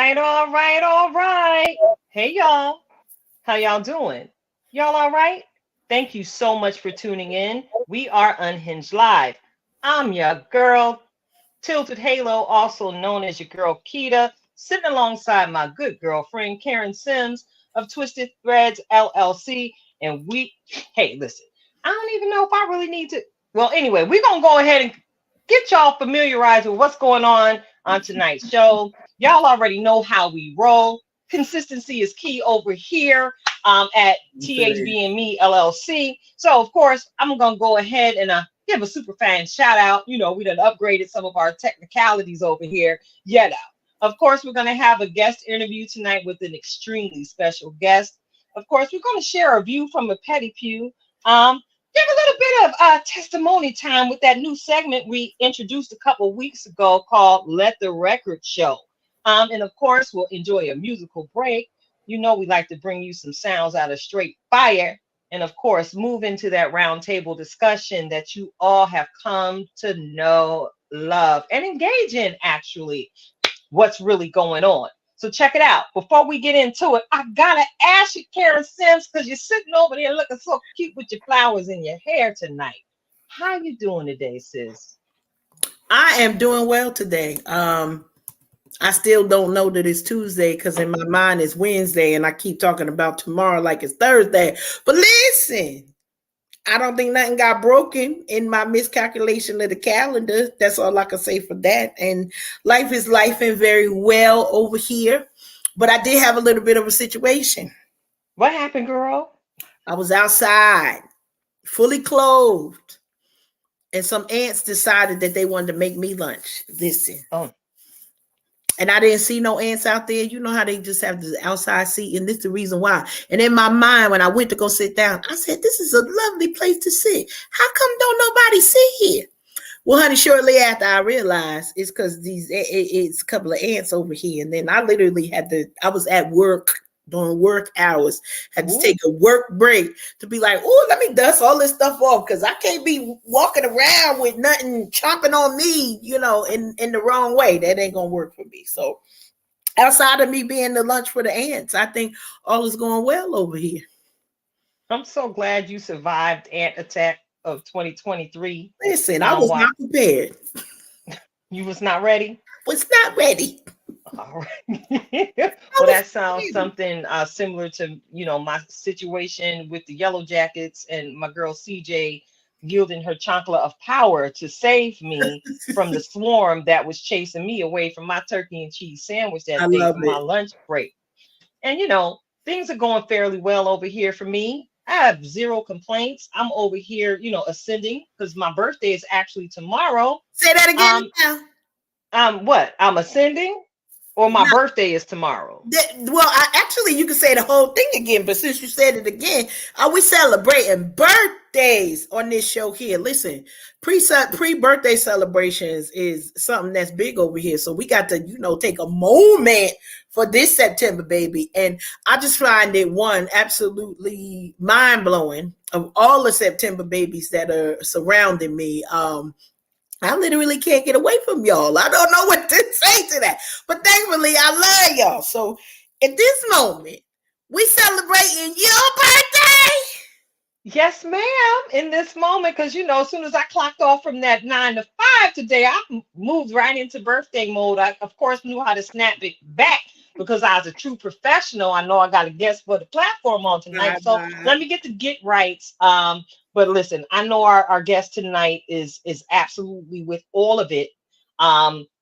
right, all right, all right. Hey, y'all. How y'all doing? Y'all all right? Thank you so much for tuning in. We are Unhinged Live. I'm your girl, Tilted Halo, also known as your girl Keita, sitting alongside my good girlfriend Karen Sims of Twisted Threads LLC. And hey, listen, I don't even know if I really need to. Well, anyway, we're going to go ahead and get y'all familiarized with what's going on tonight's show. Y'all already know how we roll. Consistency is key over here at THB and Me LLC. So, of course, I'm going to go ahead and give a super fan shout out. You know, we done upgraded some of our technicalities over here. Yet out. Of course, we're going to have a guest interview tonight with an extremely special guest. Of course, we're going to share a view from a petty pew. Give a little bit of testimony time with that new segment we introduced a couple weeks ago called Let the Record Show. And of course, we'll enjoy a musical break. You know, we like to bring you some sounds out of straight fire. And of course, move into that roundtable discussion that you all have come to know, love, and engage in, actually, what's really going on. So check it out. Before we get into it, I gotta ask you, Karen Sims, because you're sitting over there looking so cute with your flowers in your hair tonight. How you doing today, sis? I am doing well today. I still don't know that it's Tuesday because in my mind it's Wednesday and I keep talking about tomorrow like it's Thursday. But listen, I don't think nothing got broken in my miscalculation of the calendar. That's all I can say for that. And life is life and very well over here. But I did have a little bit of a situation. What happened, girl? I was outside, fully clothed, and some ants decided that they wanted to make me lunch. Listen. Oh. And I didn't see no ants out there. You know how they just have the outside seat. And this is the reason why. And in my mind, when I went to go sit down, I said, this is a lovely place to sit. How come don't nobody sit here? Well, honey, shortly after I realized it's because it's a couple of ants over here. And then I literally I was at work during work hours, had to take a work break to be like, oh, let me dust all this stuff off because I can't be walking around with nothing chomping on me, you know, in the wrong way. That ain't gonna work for me. So outside of me being the lunch for the ants, I think all is going well over here. I'm so glad you survived ant attack of 2023. Listen, I was not prepared. You was not ready? Was not ready. All right. Well, that sounds something similar to, you know, my situation with the Yellow Jackets and my girl CJ yielding her chocolate of power to save me from the swarm that was chasing me away from my turkey and cheese sandwich that day for my lunch break. And, you know, things are going fairly well over here for me. I have zero complaints. I'm over here, you know, ascending because my birthday is actually tomorrow. Say that again now. What? I'm ascending? Or my birthday is tomorrow. Actually, you can say the whole thing again, but since you said it again, we celebrating birthdays on this show here. Listen, pre-birthday celebrations is something that's big over here. So we got to, you know, take a moment for this September, baby. And I just find it, one, absolutely mind-blowing of all the September babies that are surrounding me. I literally can't get away from y'all. I don't know what to say to that. But thankfully, I love y'all. So at this moment, we celebrating your birthday. Yes, ma'am. In this moment, because, you know, as soon as I clocked off from that 9 to 5 today, I moved right into birthday mode. I, of course, knew how to snap it back because I was a true professional. I know I got a guest for the platform on tonight. So let me get the get rights. But listen, I know our guest tonight is absolutely with all of it.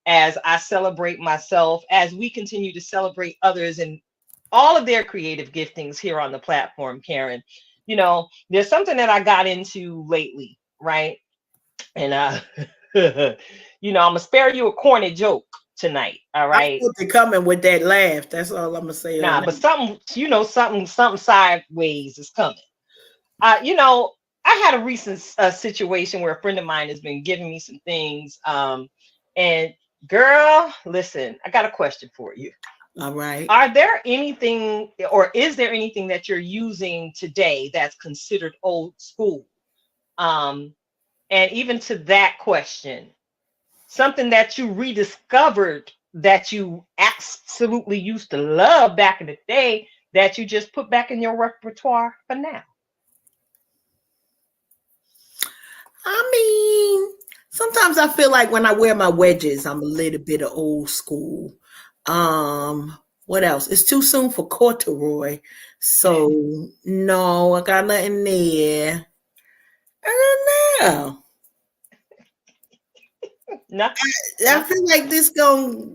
As I celebrate myself, as we continue to celebrate others and all of their creative giftings here on the platform, Karen. You know, there's something that I got into lately, right? And you know, I'm gonna spare you a corny joke tonight. All right. I coming with that laugh. That's all I'm gonna say. Nah, but something, you know, something sideways is coming. You know, I had a recent situation where a friend of mine has been giving me some things. And girl, listen, I got a question for you. All right. Are there anything, or is there anything that you're using today that's considered old school? And even to that question, something that you rediscovered that you absolutely used to love back in the day that you just put back in your repertoire for now? I mean, sometimes I feel like when I wear my wedges, I'm a little bit of old school. What else? It's too soon for corduroy. So no, I got nothing there. I don't know. No, I no. feel like this gonna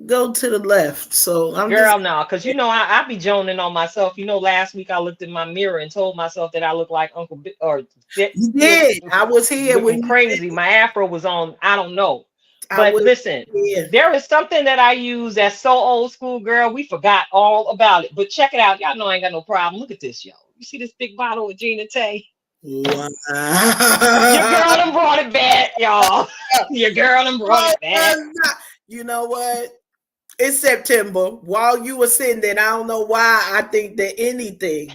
go to the left. So I'm just Girl, no, because you know I be joning on myself. You know, last week I looked in my mirror and told myself that I look like Uncle or you still did. I was here looking when you did. crazy. My afro was on. I don't know, I but was listen, here. there is something that I use that's so old school, girl. We forgot all about it. But check it out. Y'all know I ain't got no problem. Look at this, yo. You see this big bottle of Gina Tay? Wow. Your girl done brought it back, y'all. Your girl done brought Oh, it back. you know what? It's September. While you were sitting there, I don't know why I think that anything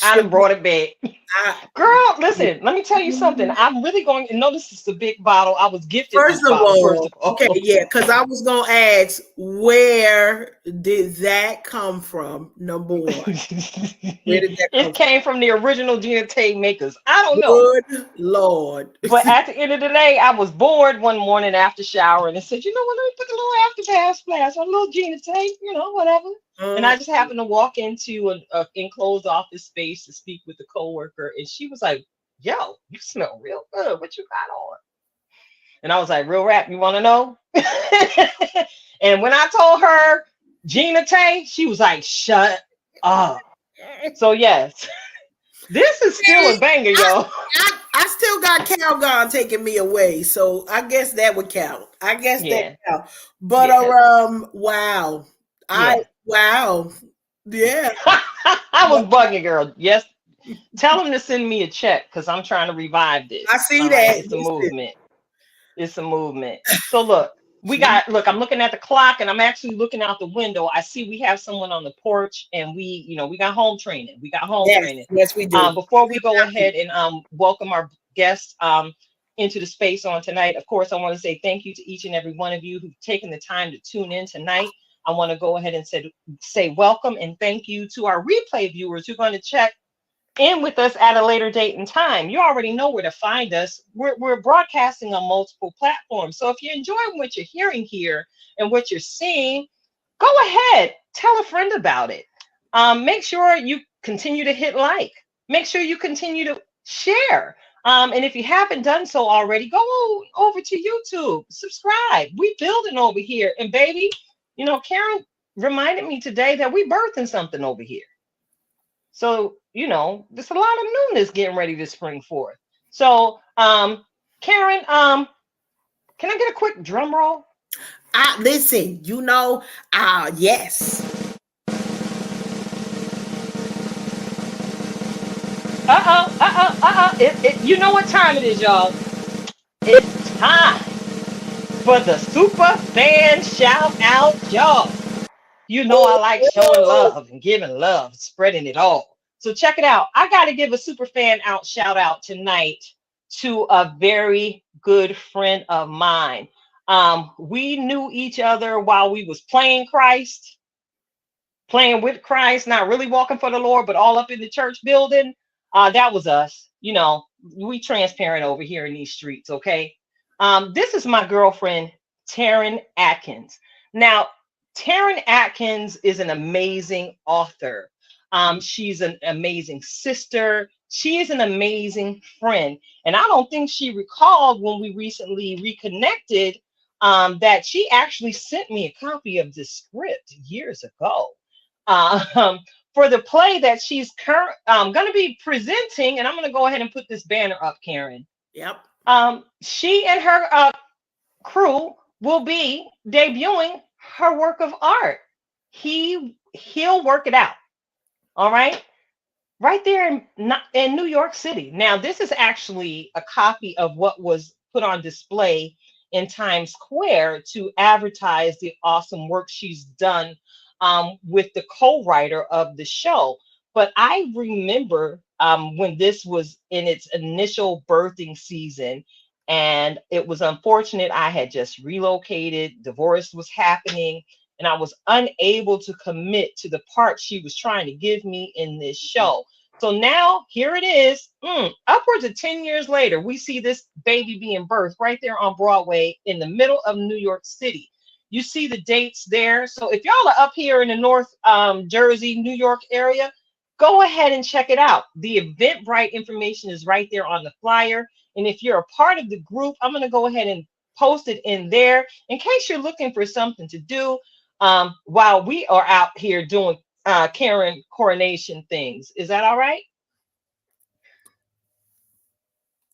I done should be. brought it back. I, Girl, listen, let me tell you something. I'm really going to notice this is a big bottle. I was gifted first this of bottle, first all, of okay, all. yeah, because I was gonna ask where did that come from? Number one, where did that come It came from the original Gina Tay makers. I don't from? know. Good Lord. But at the end of the day, I was bored one morning after showering and said, you know what, let me put a little after splash on a little Gina Tay, you know, whatever. And Mm, I just happened to walk into an enclosed office space to speak with a coworker, and she was like, "Yo, you smell real good. What you got on?" And I was like, "Real rap, you want to know?" And when I told her Gina Tay, she was like, "Shut up." So yes, this is still a banger, I, yo. I still got Calgon taking me away, so I guess that would count. I guess that Yeah, count. But yeah, wow, I yeah. wow, yeah. I was bugging, girl. Yes, tell him to send me a check because I'm trying to revive I this. see All right, that. it's a Listen, movement. It's a movement. So look, look, I'm looking at the clock and I'm actually looking out the window. I see we have someone on the porch and we got home training. We got home yes, training. yes, we do. Before we go ahead and welcome our guests into the space on tonight, of course, I want to say thank you to each and every one of you who've taken the time to tune in tonight. I want to go ahead and say welcome and thank you to our replay viewers who are going to check in with us at a later date and time. You already know where to find us. We're broadcasting on multiple platforms. So if you're enjoying what you're hearing here and what you're seeing, go ahead, tell a friend about it. Make sure you continue to hit like. Make sure you continue to share. And if you haven't done so already, go over to YouTube, subscribe. We building over here. And baby, Karen reminded me today that we birthing something over here. So, there's a lot of newness getting ready to spring forth. So, Karen, can I get a quick drum roll? Listen, yes. You know what time it is, y'all. It's time for the super fan shout out, y'all. You know I like showing love and giving love, spreading it all. So check it out. I got to give a super fan out shout out tonight to a very good friend of mine. We knew each other while we was playing with Christ, not really walking for the Lord, but all up in the church building. That was us. We transparent over here in these streets, okay? This is my girlfriend, Taryn Atkins. Now, Taryn Atkins is an amazing author. She's an amazing sister. She is an amazing friend. And I don't think she recalled when we recently reconnected that she actually sent me a copy of this script years ago um, for the play that she's going to be presenting. And I'm going to go ahead and put this banner up, Karen. Yep. She and her crew will be debuting her work of art. He'll work it out. All right. Right there in New York City. Now, this is actually a copy of what was put on display in Times Square to advertise the awesome work she's done with the co-writer of the show. But I remember when this was in its initial birthing season, And it was unfortunate. I had just relocated, divorce was happening, and I was unable to commit to the part she was trying to give me in this show. So now here it is, upwards of 10 years later, we see this baby being birthed right there on Broadway in the middle of New York City. You see the dates there. So if y'all are up here in the North Jersey, New York area, go ahead and check it out. The Eventbrite information is right there on the flyer. And if you're a part of the group, I'm going to go ahead and post it in there in case you're looking for something to do while we are out here doing Karen coronation things. Is that all right?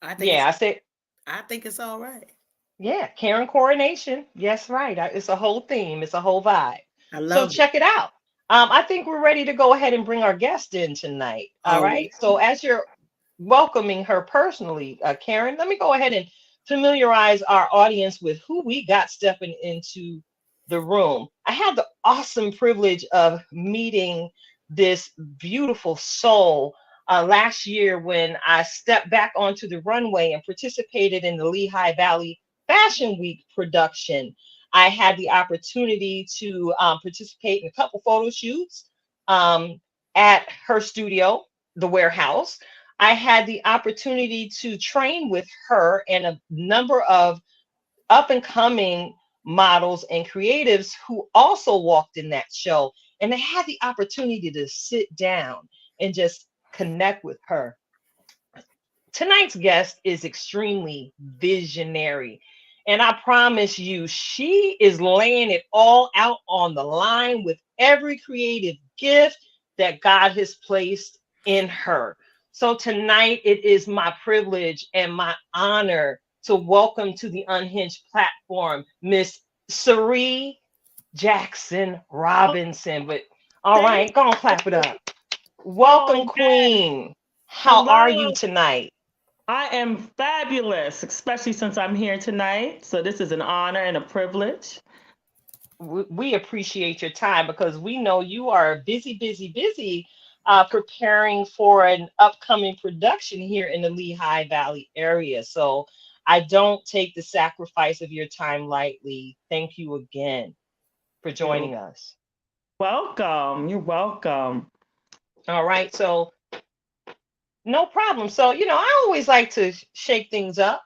I think Yeah, it's I said, I think it's all right. yeah, Karen coronation. Yes, right. It's a whole theme, it's a whole vibe. I So love it. check it out. I think we're ready to go ahead and bring our guest in tonight. All All right. right. So as you're welcoming her personally, Karen, let me go ahead and familiarize our audience with who we got stepping into the room. I had the awesome privilege of meeting this beautiful soul last year when I stepped back onto the runway and participated in the Lehigh Valley Fashion Week production. I had the opportunity to participate in a couple photo shoots um, at her studio, the warehouse. I had the opportunity to train with her and a number of up and coming models and creatives who also walked in that show. And I had the opportunity to sit down and just connect with her. Tonight's guest is extremely visionary. And I promise you, she is laying it all out on the line with every creative gift that God has placed in her. So tonight, it is my privilege and my honor to welcome to the Unhinged platform, Miss Cyrie Jackson Oh, Robinson. But all thank right, go on, clap it up. Oh, Welcome, yes. Queen. How are you Hello. tonight? I am fabulous, especially since I'm here tonight. So this is an honor and a privilege. We appreciate your time because we know you are busy, busy, busy preparing for an upcoming production here in the Lehigh Valley area. So I don't take the sacrifice of your time lightly. Thank you again for You're joining us. welcome. You're welcome. All right. So no problem. So, I always like to shake things up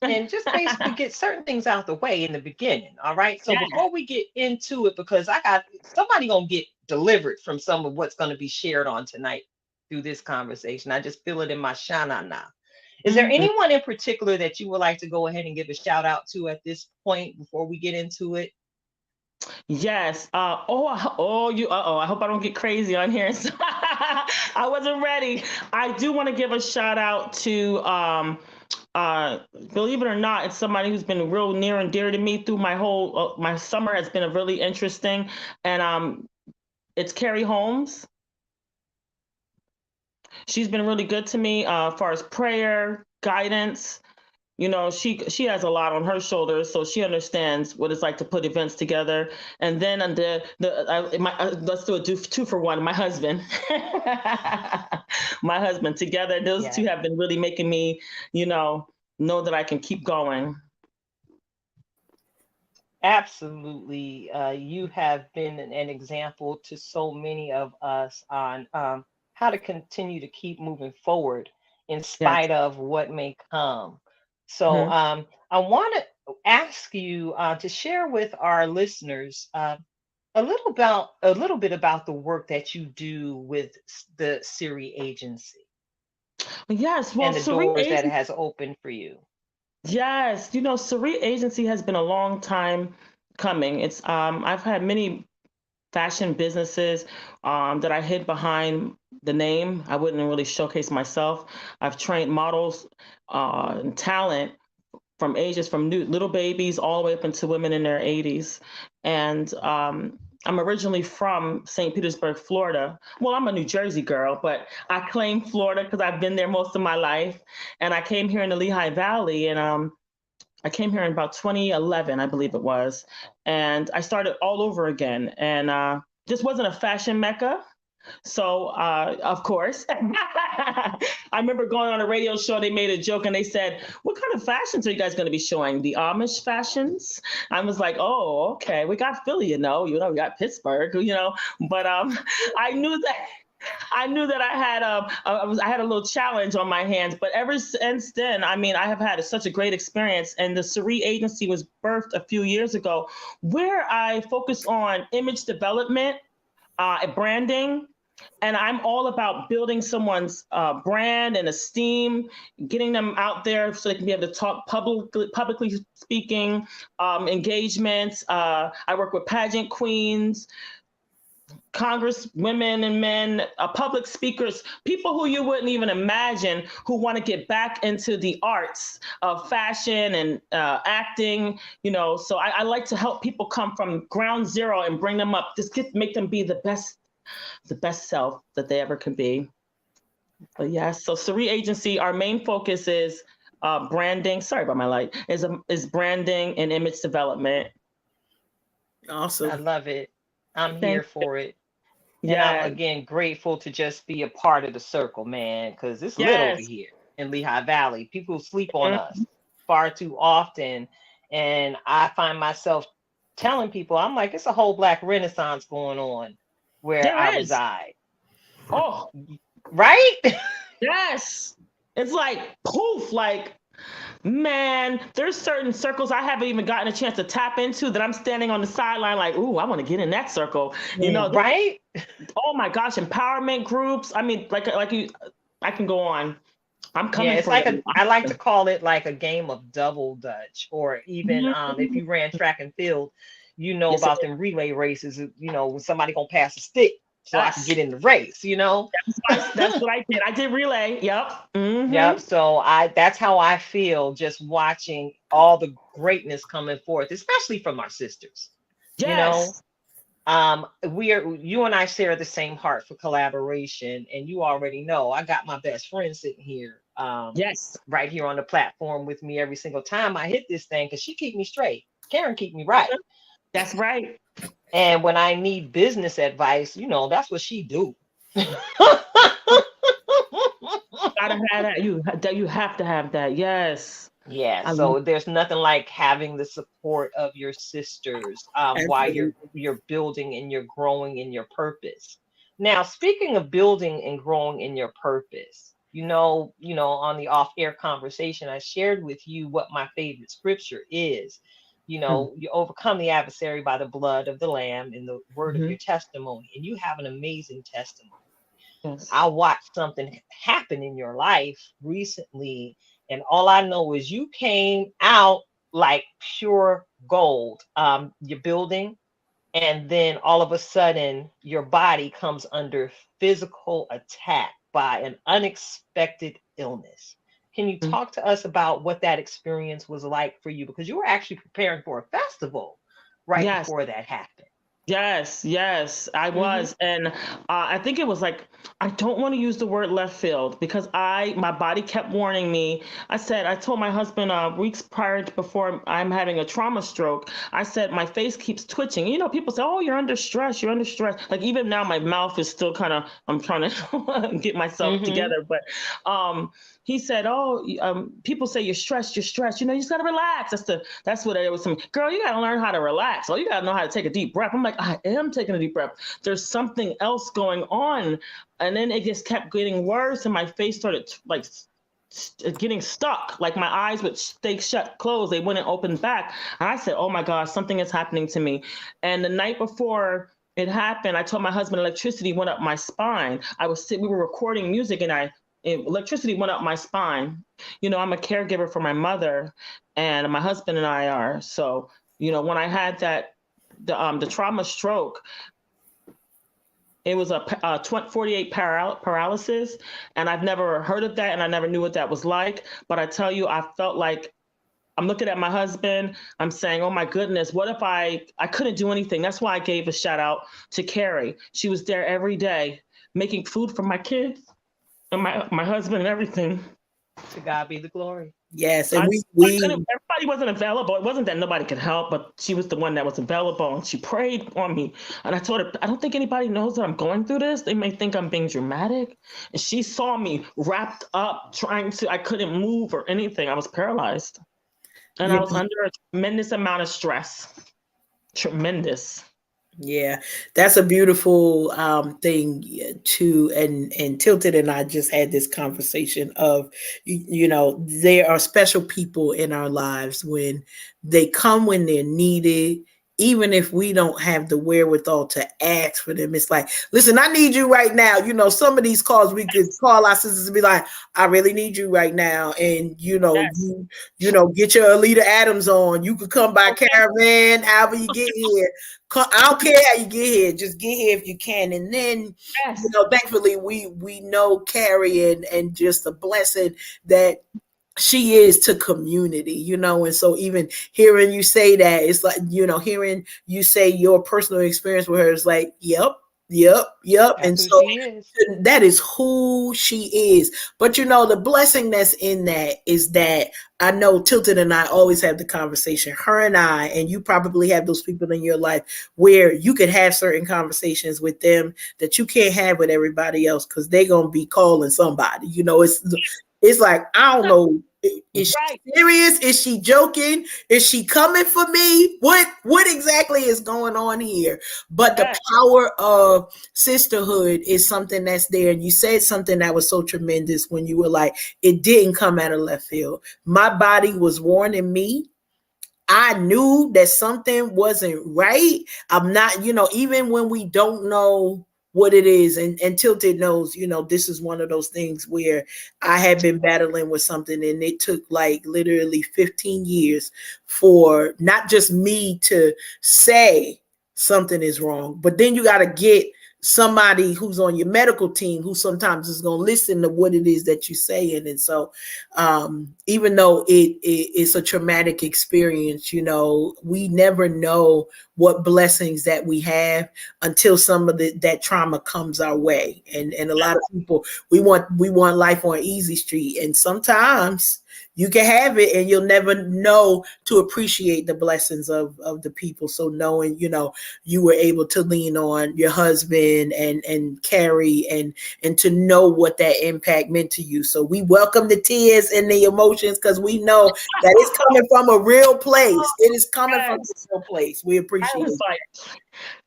and just basically get certain things out the way in the beginning. All right. So Yeah. before we get into it, because I got somebody gonna get delivered from some of what's gonna be shared on tonight through this conversation. I just feel it in my shana now. Is there Mhm. anyone in particular that you would like to go ahead and give a shout out to at this point before we get into it? Yes. You. I hope I don't get crazy on here. I wasn't ready. I do want to give a shout out to uh believe it or not, it's somebody who's been real near and dear to me through my summer has been a really interesting, and it's Carrie Holmes. She's been really good to me as far as prayer, guidance. She has a lot on her shoulders, so she understands what it's like to put events together. And then let's do a two for one. My husband, my husband. Together, those two Yes. have been really making me, you know that I can keep going. Absolutely. You have been an example to so many of us on how to continue to keep moving forward in Yes. spite of what may come. So Mhm. I want to ask you to share with our listeners a little bit about the work that you do with the Siri agency Yes. Well, and the Cerise doors that it Agency. has opened for you. Yes. Cerise Agency has been a long time coming. I've had many fashion businesses that I hid behind the name. I wouldn't really showcase myself. I've trained models and talent from ages from little babies all the way up into women in their 80s. And I'm originally from St. Petersburg, Florida. Well, I'm a New Jersey girl, but I claim Florida because I've been there most of my life. And I came here in the Lehigh Valley, and I came here in about 2011, I believe it was, and I started all over again. And this wasn't a fashion mecca. So, of course, I remember going on a radio show. They made a joke and they said, "What kind of fashions are you guys going to be showing? The Amish fashions?" I was like, "Oh, okay. We got Philly, we got Pittsburgh, But I knew that I had a little challenge on my hands. But ever since then, I mean, I have had such a great experience. And the Cyrie Agency was birthed a few years ago, where I focus on image development, branding, and I'm all about building someone's brand and esteem, getting them out there so they can be able to talk publicly speaking, engagements. I work with pageant queens, Congress women and men, public speakers, people who you wouldn't even imagine who want to get back into the arts of fashion and acting. So I like to help people come from ground zero and bring them up, make them be the best self that they ever could be. But yes, so Cyrie Agency, our main focus is branding. Sorry about my light. Is branding and image development. Awesome. I love it. I'm here for it. And Yeah. I'm again grateful to just be a part of the circle, man, because it's lit over here in Lehigh Valley. People sleep on us far too often. And I find myself telling people, I'm like, it's a whole Black Renaissance going on where I reside. Oh, right? Yes. It's like poof, like, man, there's certain circles I haven't even gotten a chance to tap into that I'm standing on the sideline like, ooh, I want to get in that circle. Right? Oh my gosh, empowerment groups. I mean, I can go on. I'm coming. Yeah, it's I like to call it like a game of double dutch, or even if you ran track and field, about them relay races, when somebody gonna pass a stick so I can get in the race, That's what I did. I did relay. Yep. Mm-hmm. Yep. So that's how I feel just watching all the greatness coming forth, especially from our sisters. Yes. You and I share the same heart for collaboration, and you already know I got my best friend sitting here. Yes. Right here on the platform with me every single time I hit this thing, because she keep me straight. Karen keep me right. That's right. And when I need business advice, that's what she do. Gotta have that. You have to have that. Yes. Yeah. So there's nothing like having the support of your sisters while you're building and you're growing in your purpose. Now, speaking of building and growing in your purpose, on the off-air conversation, I shared with you what my favorite scripture is. You overcome the adversary by the blood of the Lamb and the word of your testimony. And you have an amazing testimony. Yes. I watched something happen in your life recently, and all I know is you came out like pure gold. You're building, and then all of a sudden your body comes under physical attack by an unexpected illness. Can you talk to us about what that experience was like for you? Because you were actually preparing for a festival before that happened. Yes, I was. And I think it was like, I don't want to use the word left field, because my body kept warning me. I told my husband weeks before I'm having a trauma stroke, I said, my face keeps twitching. People say, oh, you're under stress. Like even now, my mouth is still I'm trying to get myself together. But he said, oh, people say you're stressed. You just got to relax. That's what it was. Girl, you got to learn how to relax. Oh, you got to know how to take a deep breath. I'm like, I am taking a deep breath. There's something else going on. And then it just kept getting worse. And my face started like getting stuck. Like my eyes would stay shut, closed. They wouldn't open back. And I said, oh my gosh, something is happening to me. And the night before it happened, I told my husband electricity went up my spine. We were recording music and electricity went up my spine. I'm a caregiver for my mother, and my husband and I are. So, when I had the trauma stroke, it was a 48 paralysis, and I've never heard of that, and I never knew what that was like. But I tell you, I felt like I'm looking at my husband. I'm saying, oh my goodness, what if I couldn't do anything? That's why I gave a shout out to Carrie. She was there every day making food for my kids and my husband and everything. To God be the glory. Yes, and I couldn't, everybody wasn't available. It wasn't that nobody could help, but she was the one that was available, and she prayed on me. And I told her, I don't think anybody knows that I'm going through this. They may think I'm being dramatic. And she saw me wrapped up, trying to. I couldn't move or anything. I was paralyzed, and I you was under a tremendous amount of stress. Tremendous. Yeah, that's a beautiful thing too. And Tilted and I just had this conversation of, there are special people in our lives when they come when they're needed. Even if we don't have the wherewithal to ask for them, it's like, listen, I need you right now. Some of these calls we could call our sisters and be like, I really need you right now. And Yes. get your Alita Adams on. You could come by Okay. caravan, however you get here. I don't care how you get here, just get here if you can. And then, Yes. thankfully we know Carrie and just a blessing that she is to community, and so even hearing you say that, it's like, hearing you say your personal experience with her is like, yep. And That's who so she is. that is who she is. But the blessing that's in that is that I know Tilted and I always have the conversation, her and I, and you probably have those people in your life where you could have certain conversations with them that you can't have with everybody else because they're going to be calling somebody. It's like, I don't know. Is she serious? Is she joking? Is she coming for me? What exactly is going on here? But the power of sisterhood is something that's there. And you said something that was so tremendous when you were like, it didn't come out of left field. My body was warning me. I knew that something wasn't right. I'm not, even when we don't know what it is, and Tilted knows, this is one of those things where I had been battling with something, and it took like literally 15 years for not just me to say something is wrong, but then you got to get somebody who's on your medical team who sometimes is going to listen to what it is that you're saying. And so even though it's a traumatic experience, we never know what blessings that we have until some of that trauma comes our way. And a lot of people, we want life on easy street, and sometimes you can have it and you'll never know to appreciate the blessings of the people. So knowing, you were able to lean on your husband and Carrie and to know what that impact meant to you. So we welcome the tears and the emotions because we know that it's coming from a real place. It is coming from a real place. We appreciate it. Like,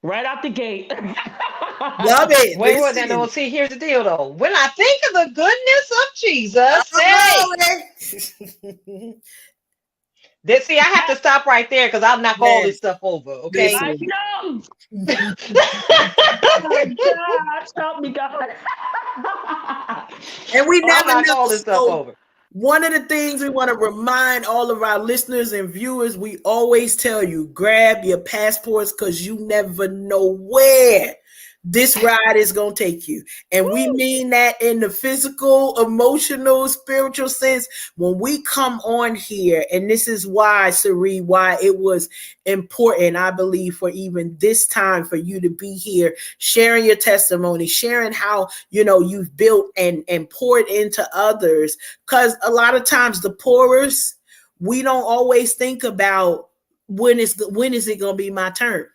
right out the gate. Love it. Wait, no, see, here's the deal though. When I think of the goodness of Jesus, see, I have to stop right there because I'll knock all this stuff over. Okay. I know. Help me, God. And we never knock all this stuff over. One of the things we want to remind all of our listeners and viewers, we always tell you, grab your passports because you never know where this ride is going to take you. And we mean that in the physical, emotional, spiritual sense. When we come on here, and this is why, Cyrie, why it was important, I believe, for even this time for you to be here, sharing your testimony, sharing how, you've built and poured into others. Because a lot of times the poorest, we don't always think about when is it going to be my turn?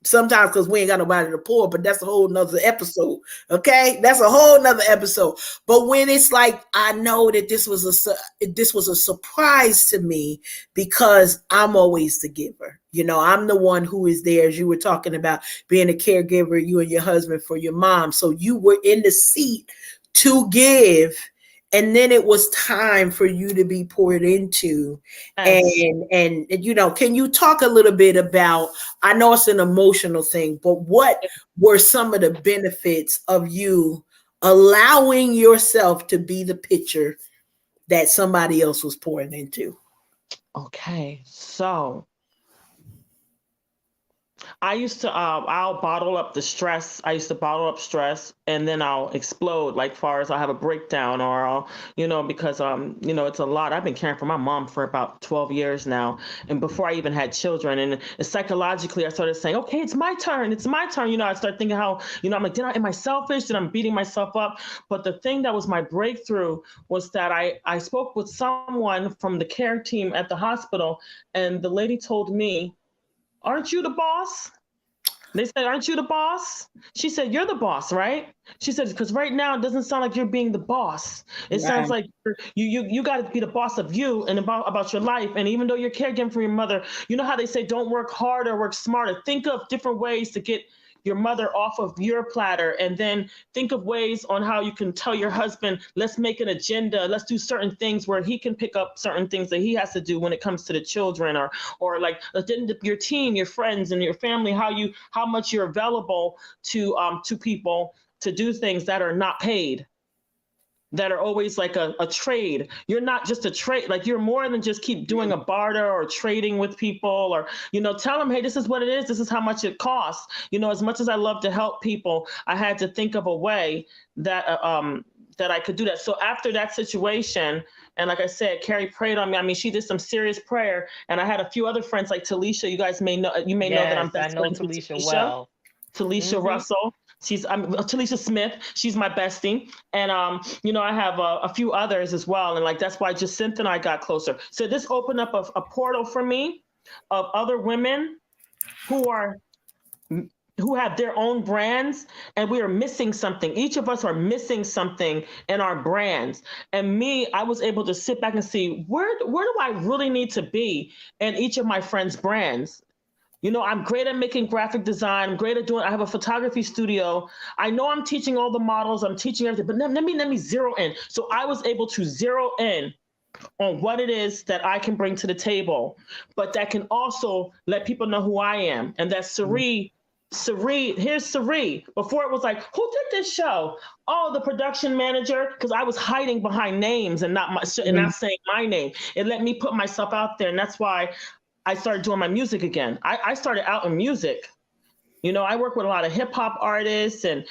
Sometimes because we ain't got nobody to pour, but that's a whole nother episode. Okay, that's a whole nother episode. But when it's like, I know that this was a surprise to me because I'm always the giver. I'm the one who is there, as you were talking about being a caregiver, you and your husband for your mom. So you were in the seat to give. And then it was time for you to be poured into. Yes. And can you talk a little bit about, I know it's an emotional thing, but what were some of the benefits of you allowing yourself to be the pitcher that somebody else was pouring into? Okay, so I used to, I'll bottle up the stress. I used to bottle up stress and then I'll explode, like far as I'll have a breakdown or I'll, because, it's a lot. I've been caring for my mom for about 12 years now. And before I even had children, and psychologically, I started saying, okay, it's my turn. It's my turn. I start thinking how, I'm like, am I selfish? Did I'm beating myself up? But the thing that was my breakthrough was that I spoke with someone from the care team at the hospital, and the lady told me, aren't you the boss? They said, aren't you the boss? She said, you're the boss, right? She said, because right now it doesn't sound like you're being the boss. It sounds like you got to be the boss of you and about your life. And even though you're caregiving for your mother, you know how they say, don't work harder, work smarter. Think of different ways to get your mother off of your platter, and then think of ways on how you can tell your husband, let's make an agenda, let's do certain things where he can pick up certain things that he has to do when it comes to the children, or like your team, your friends and your family, how much you're available to people to do things that are not paid, that are always like a trade. You're not just a trade, like you're more than just keep doing a barter or trading with people, or tell them, hey, this is what it is, this is how much it costs. As much as I love to help people, I had to think of a way that that I could do that. So after that situation, and like I said, Carrie prayed on me. I mean, she did some serious prayer, and I had a few other friends like Talisha. You guys may know, know that I'm Yes, best I know friends with Talisha Talisha. well. Talisha Hmm. Russell. Talisha Smith. She's my bestie, and I have a few others as well, and like that's why Jacinta and I got closer. So this opened up a portal for me of other women who are who have their own brands, and we are missing something. Each of us are missing something in our brands. And me, I was able to sit back and see where do I really need to be in each of my friends' brands. I'm great at making graphic design. I'm great at I have a photography studio. I know I'm teaching all the models. I'm teaching everything, but let me zero in. So I was able to zero in on what it is that I can bring to the table, but that can also let people know who I am. And that's Cyrie, here's Cyrie. Before it was like, who did this show? Oh, the production manager, because I was hiding behind names and not saying my name. It let me put myself out there, and that's why I started doing my music again. I started out in music. I work with a lot of hip hop artists and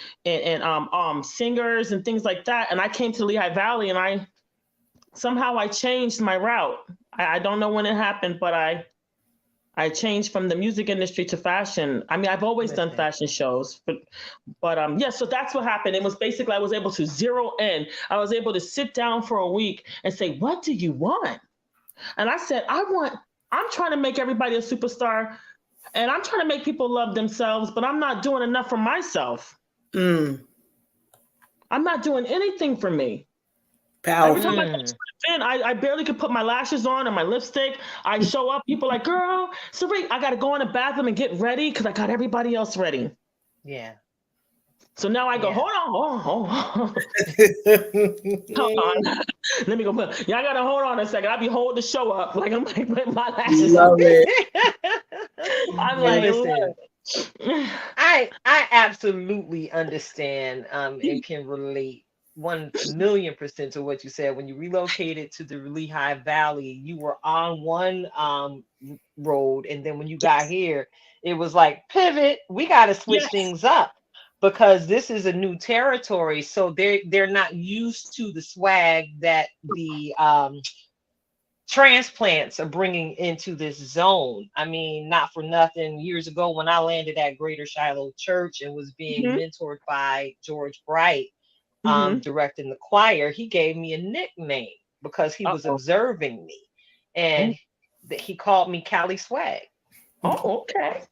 singers and things like that. And I came to Lehigh Valley, and I changed my route. I don't know when it happened, but I changed from the music industry to fashion. I mean, I've always done Listen. fashion shows, but yeah. So that's what happened. It was basically I was able to zero in. I was able to sit down for a week and say, "What do you want?" And I said, I'm trying to make everybody a superstar, and I'm trying to make people love themselves, but I'm not doing enough for myself. I'm not doing anything for me. Every time I go to an event, I barely could put my lashes on and my lipstick. I show up, people like, girl, Cyrie, I got to go in the bathroom and get ready because I got everybody else ready. Yeah. So now I go, hold on. Hold on. Let me go. Y'all got to hold on a second. I'll be holding the show up. Like, I'm like, putting my lashes on. I'm like, listen, I absolutely understand and can relate 1,000,000% to what you said. When you relocated to the Lehigh Valley, you were on one road, and then when you got here, it was like pivot. We got to switch yes. things up because this is a new territory, so they're not used to the swag that the transplants are bringing into this zone. I mean, not for nothing. Years ago, when I landed at Greater Shiloh Church and was being Mm-hmm. mentored by George Bright, Mm-hmm. directing the choir, he gave me a nickname because he was Uh-oh. observing me, and he called me Cali Swag Oh, okay.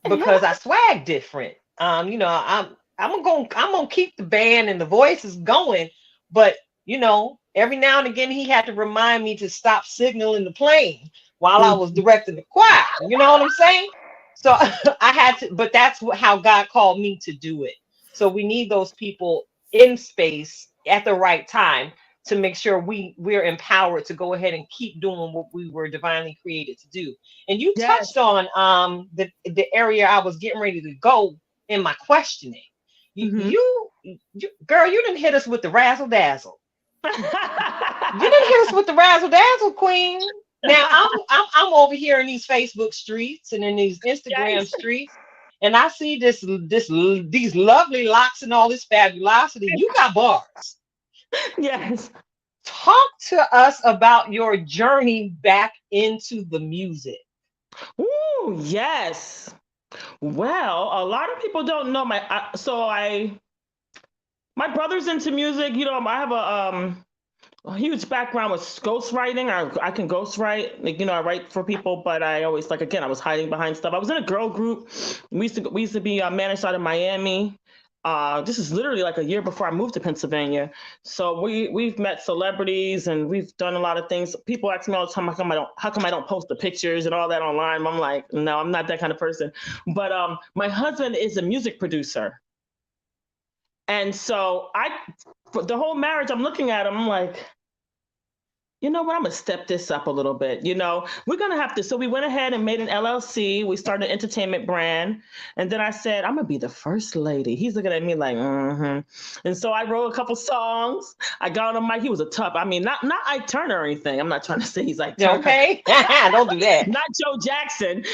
because I swag different. I'm gonna keep the band and the voices going, but every now and again he had to remind me to stop signaling the plane while I was directing the choir. You know what I'm saying? So I had to, but that's how God called me to do it. So we need those people in space at the right time to make sure we're empowered to go ahead and keep doing what we were divinely created to do. And you Yes. touched on the area I was getting ready to go in my questioning. You, Mm-hmm. you girl, you didn't hit us with the razzle dazzle. You didn't hit us with the razzle dazzle, queen. Now I'm over here in these Facebook streets and in these Instagram Yes. streets, and I see these lovely locks and all this fabulosity. You got bars. Yes. Talk to us about your journey back into the music. Ooh, yes. Well, a lot of people don't know my brother's into music. I have a huge background with ghostwriting. I can ghostwrite, I write for people, but I always again, I was hiding behind stuff. I was in a girl group. We used to be managed out of Miami. This is literally like a year before I moved to Pennsylvania. So we've met celebrities and we've done a lot of things. People ask me all the time, how come I don't post the pictures and all that online? I'm like, no, I'm not that kind of person. But my husband is a music producer. And so for the whole marriage, I'm looking at him, I'm like, you know what? I'm gonna step this up a little bit. We're gonna have to. So we went ahead and made an LLC. We started an entertainment brand, and then I said, I'm gonna be the first lady. He's looking at me like, mm-hmm. And so I wrote a couple songs. I got on the mic. He was a tough. I mean, not Ike Turner or anything. I'm not trying to say he's like Turner. Okay, don't do that. Not Joe Jackson,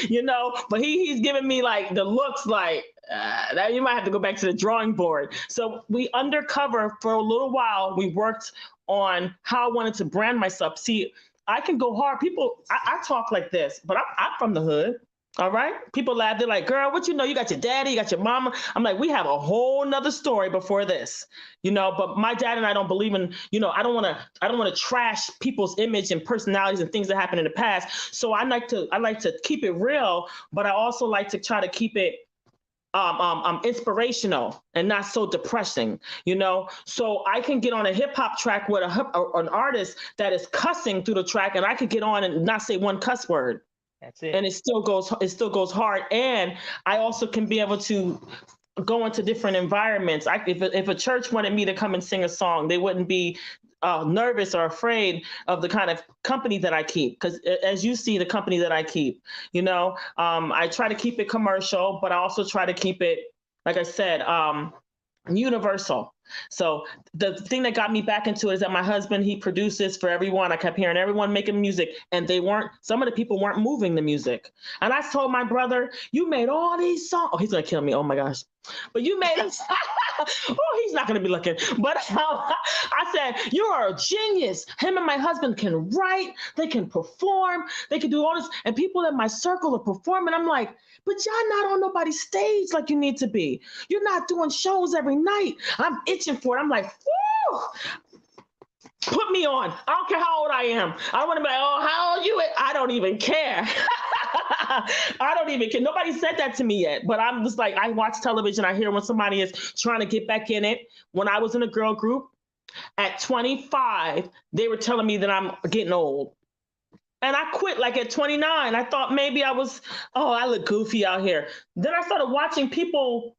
but he's giving me like the looks like. That you might have to go back to the drawing board. So we undercover for a little while. We worked on how I wanted to brand myself. See, I can go hard. I talk like this, but I'm from the hood. All right. People laugh. They're like, girl, what you know? You got your daddy, you got your mama. I'm like, we have a whole nother story before this, but my dad and I don't believe in, I don't want to trash people's image and personalities and things that happened in the past. So I like to keep it real, but I also like to try to keep it inspirational and not so depressing, so I can get on a hip hop track with an artist that is cussing through the track, and I could get on and not say one cuss word. That's it. And it still goes hard. And I also can be able to go into different environments. If a church wanted me to come and sing a song, they wouldn't be nervous or afraid of the kind of company that I keep. Because as you see, the company that I keep, I try to keep it commercial, but I also try to keep it, like I said, universal. So the thing that got me back into it is that my husband, he produces for everyone. I kept hearing everyone making music, and some of the people weren't moving the music. And I told my brother, you made all these songs. Oh, he's going to kill me. Oh my gosh. But you made us. Oh, he's not going to be looking. But I said, you are a genius. Him and my husband can write. They can perform. They can do all this. And people in my circle are performing. I'm like, but y'all not on nobody's stage like you need to be. You're not doing shows every night. I'm itching for it. I'm like, whoo, put me on. I don't care how old I am. I want to be like, oh, how old are you? I don't even care. I don't even care. Nobody said that to me yet, but I'm just like, I watch television. I hear when somebody is trying to get back in it. When I was in a girl group at 25, they were telling me that I'm getting old. And I quit like at 29. I thought maybe I look goofy out here. Then I started watching people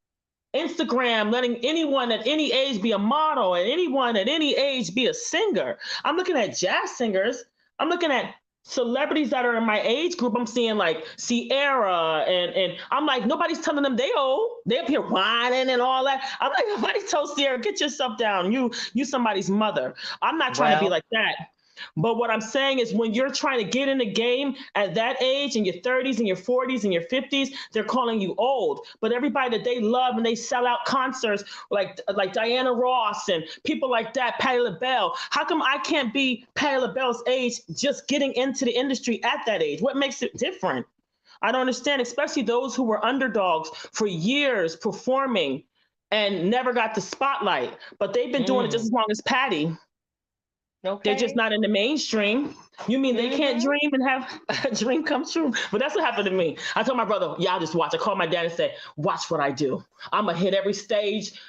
Instagram letting anyone at any age be a model and anyone at any age be a singer. I'm looking at jazz singers. I'm looking at celebrities that are in my age group. I'm seeing like Sierra and I'm like, nobody's telling them they old. They up here whining and all that. I'm like, nobody told Sierra, get yourself down. You somebody's mother. I'm not trying to be like that. But what I'm saying is when you're trying to get in the game at that age, in your 30s and your 40s and your 50s, they're calling you old. But everybody that they love and they sell out concerts like Diana Ross and people like that, Patti LaBelle, how come I can't be Patti LaBelle's age just getting into the industry at that age? What makes it different? I don't understand, especially those who were underdogs for years performing and never got the spotlight. But they've been doing it just as long as Patti. Okay. They're just not in the mainstream. You mean they can't dream and have a dream come true? But that's what happened to me. I told my brother, y'all just watch. I called my dad and said, watch what I do. I'm going to hit every stage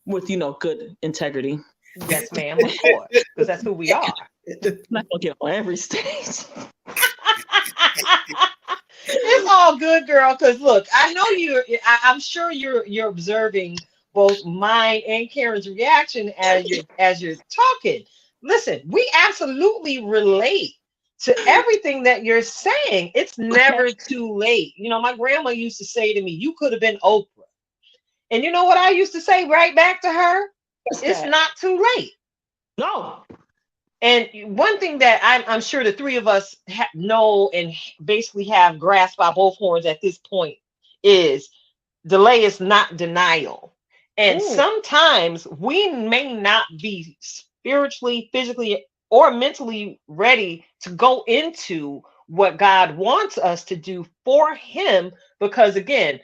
with, good integrity. Yes, ma'am, of course, because that's who we are. I'm not going to get on every stage. It's all good, girl, because look, I know I'm sure you're observing both mine and Karen's reaction as you're talking. Listen, we absolutely relate to everything that you're saying. It's never too late. My grandma used to say to me, you could have been Oprah. And you know what I used to say right back to her? It's not too late. No. And one thing that I'm sure the three of us know and basically have grasped by both horns at this point is delay is not denial. And Ooh, sometimes we may not be spiritually, physically, or mentally ready to go into what God wants us to do for Him. Because again,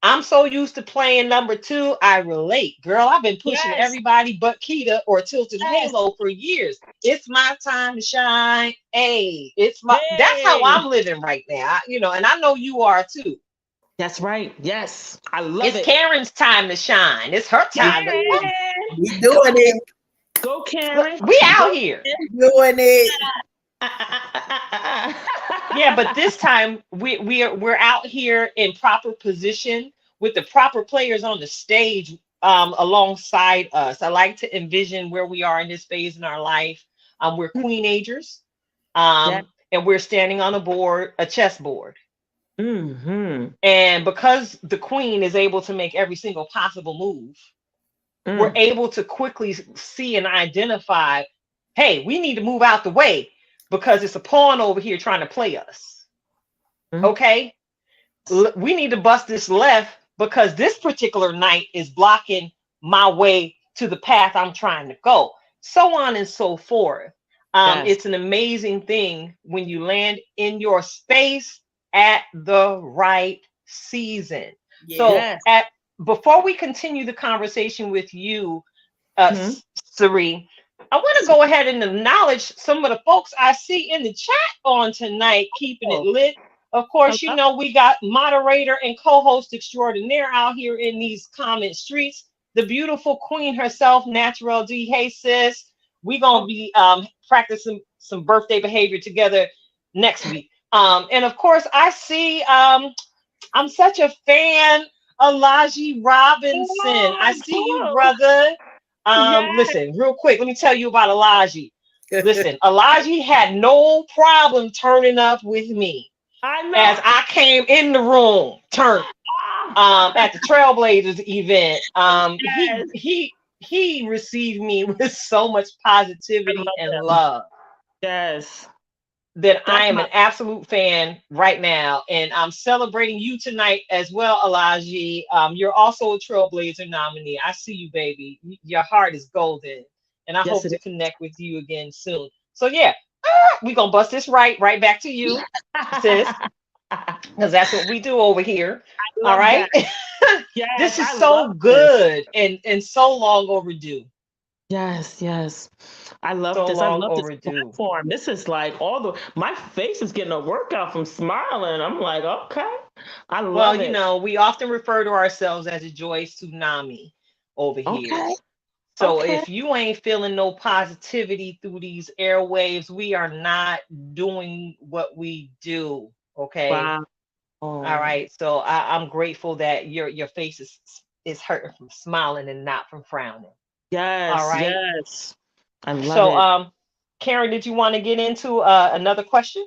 I'm so used to playing number two, I relate. Girl, I've been pushing yes, everybody but Keita or Tilted yes. Halo for years. It's my time to shine. Hey, that's how Hey, I'm living right now. And I know you are too. that's right. Yes, I love It's it. Karen's time to shine. It's her time to Karen, We come doing on, it. go look. Karen, We out go here. Doing it. Karen. Yeah, but this time we're out here in proper position with the proper players on the stage alongside us. I like to envision where we are in this phase in our life. We're queenagers, Yeah. and we're standing on a chessboard. Mm-hmm. And because the queen is able to make every single possible move, we're Mm, able to quickly see and identify, hey, we need to move out the way because it's a pawn over here trying to play us. mm. Okay, we need to bust this left because this particular knight is blocking my way to the path I'm trying to go, so on and so forth. Yes. It's an amazing thing when you land in your space at the right season. Yeah. So Yes. at before we continue the conversation with you, uh, Hmm. Cyrie, I want to go ahead and acknowledge some of the folks I see in the chat on tonight, keeping it Oh, lit. Of course, hello. we got moderator and co-host extraordinaire out here in these comment streets. The beautiful queen herself, Natural D. Hey, sis. We're going to Oh, be practicing some birthday behavior together next week. And of course, I see I'm such a fan of Laji Robinson. I see you, oh, brother. yes, Listen, real quick, let me tell you about Elijah. Listen, Elijah had no problem turning up with me I as know. I came in the room, turned at the Trailblazers event. He Yes, he he received me with so much I positivity love and them. love Yes, that I that's am my. an absolute fan right now. And I'm celebrating you tonight as well, Elijah. You're also a Trailblazer nominee. I see you, baby. Your heart is golden. And I Yes, hope it to is. connect with you again soon. So, yeah, we're going to bust this right back to you, sis, I because that's what we do over here. All love that. right. Yes, This is I so love this. good and so long overdue. Yes, yes. I love So this. I long love this overdue. platform. This is like my face is getting a workout from smiling. I'm like, okay. I Well, love it. we often refer to ourselves as a joy tsunami over here. Okay. So Okay. if you ain't feeling no positivity through these airwaves, we are not doing what we do. Okay. Wow. All right. So I'm grateful that your face is hurting from smiling and not from frowning. All Yes, right. yes. I love So it. Karen, did you want to get into another question?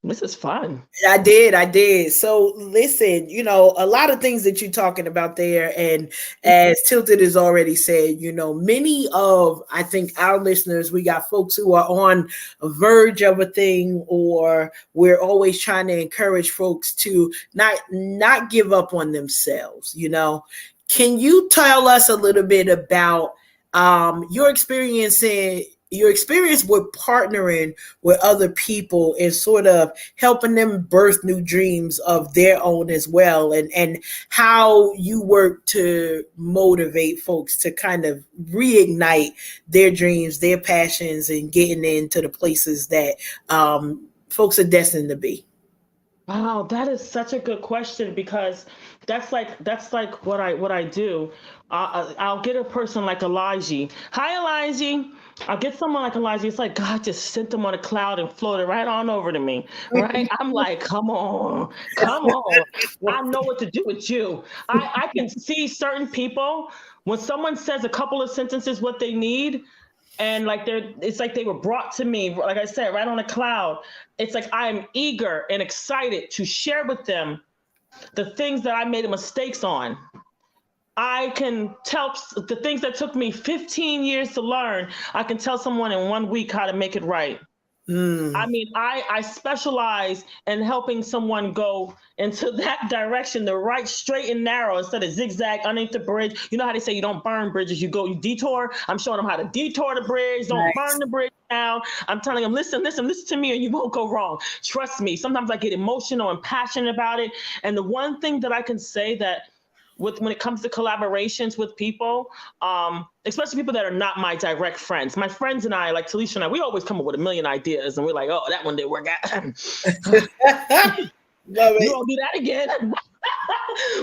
This is fun. I did. So listen, a lot of things that you're talking about there, and as Tilted has already said, many of I think our listeners, we got folks who are on a verge of a thing, or we're always trying to encourage folks to not give up on themselves. Can you tell us a little bit about your experience with partnering with other people and sort of helping them birth new dreams of their own as well, and how you work to motivate folks to kind of reignite their dreams, their passions, and getting into the places that folks are destined to be. Wow, that is such a good question because that's like what I do. I'll get a person like Elijah. Hi, Elijah. I'll get someone like Elijah. It's like God just sent them on a cloud and floated right on over to me. Right? I'm like, come on, come on. I know what to do with you. I can see certain people when someone says a couple of sentences what they need, and like it's like they were brought to me, like I said, right on a cloud. It's like I'm eager and excited to share with them the things that I made mistakes on. I can tell the things that took me 15 years to learn. I can tell someone in 1 week how to make it right. I mean, I specialize in helping someone go into that direction, the right, straight and narrow, instead of zigzag underneath the bridge. You know how they say you don't burn bridges, you detour. I'm showing them how to detour the bridge. Don't burn the bridge down. I'm telling them, listen to me, and you won't go wrong. Trust me. Sometimes I get emotional and passionate about it. And the one thing that I can say that when it comes to collaborations with people, especially people that are not my direct friends. My friends and I, like Talisha and I, we always come up with a million ideas, and we're like, oh, that one didn't work out. You won't do that again.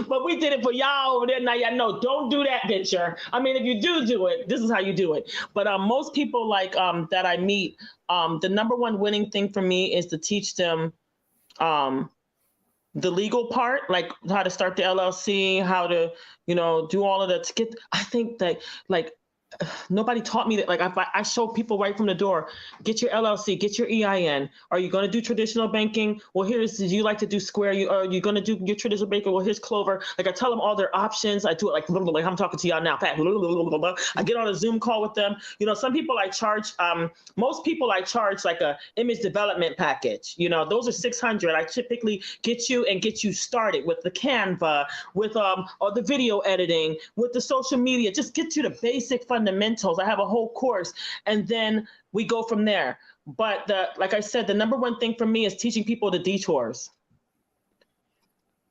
But we did it for y'all over there. Now y'all know, don't do that venture. I mean, if you do it, this is how you do it. But most people that I meet, the number one winning thing for me is to teach them the legal part, like how to start the LLC, how to, do all of that to get, I think that nobody taught me that. Like I show people right from the door, get your LLC, get your EIN. Are you going to do traditional banking? Well, do you like to do Square? Are you going to do your traditional banking? Well, here's Clover. Like I tell them all their options. I do it like I'm talking to y'all now. I get on a Zoom call with them. Some people I charge, most people I charge like a image development package. Those are $600. I typically get you started with the Canva, with or the video editing, with the social media. Just get you the basic fundamentals. I have a whole course, and then we go from there. But like I said, the number one thing for me is teaching people the detours,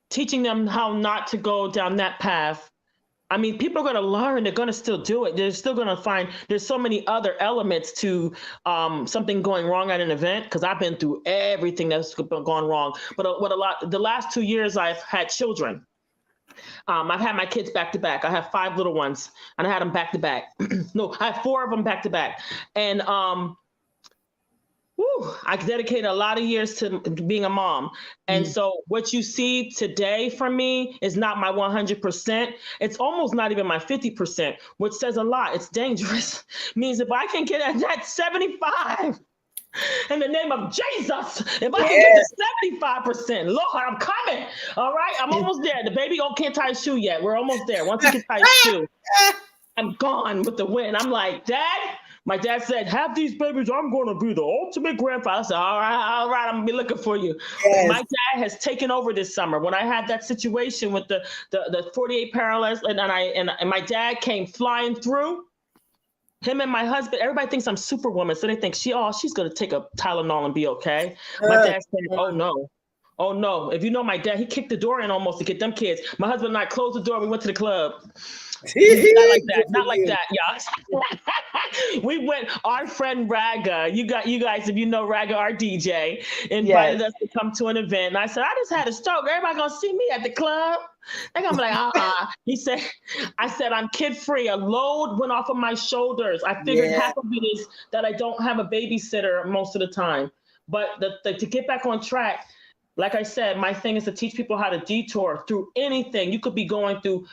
teaching them how not to go down that path. I mean, people are going to learn. They're going to still do it. They're still going to find there's so many other elements to something going wrong at an event, because I've been through everything that's gone wrong. But the last 2 years I've had children. I've had my kids back to back. I have 5 little ones, and I had them back to back. No, I have 4 of them back to back. And I dedicated a lot of years to being a mom. And so what you see today from me is not my 100%. It's almost not even my 50%, which says a lot. It's dangerous. Means if I can get at that 75, in the name of Jesus, if I can get to 75%, Lord, I'm coming. All right, I'm almost there. The baby can't tie his shoe yet. We're almost there. Once he can tie his shoe, I'm gone with the win. I'm like, Dad. My dad said, have these babies. I'm going to be the ultimate grandfather. I said, all right, I'm going to be looking for you. Yes. My dad has taken over this summer. When I had that situation with the 48 parallels, and my dad came flying through. Him and my husband, everybody thinks I'm Superwoman, so they think she's going to take a Tylenol and be okay. My dad said, oh no. If you know my dad, he kicked the door in almost to get them kids. My husband and I closed the door. We went to the club. Not like that, y'all. We went, our friend Raga, you guys, if you know Raga, our DJ, invited us to come to an event. And I said, I just had a stroke. Everybody gonna see me at the club? They're gonna be like, I said, I'm kid free. A load went off of my shoulders. I figured half of it is that I don't have a babysitter most of the time. But to get back on track, like I said, my thing is to teach people how to detour through anything. You could be going through.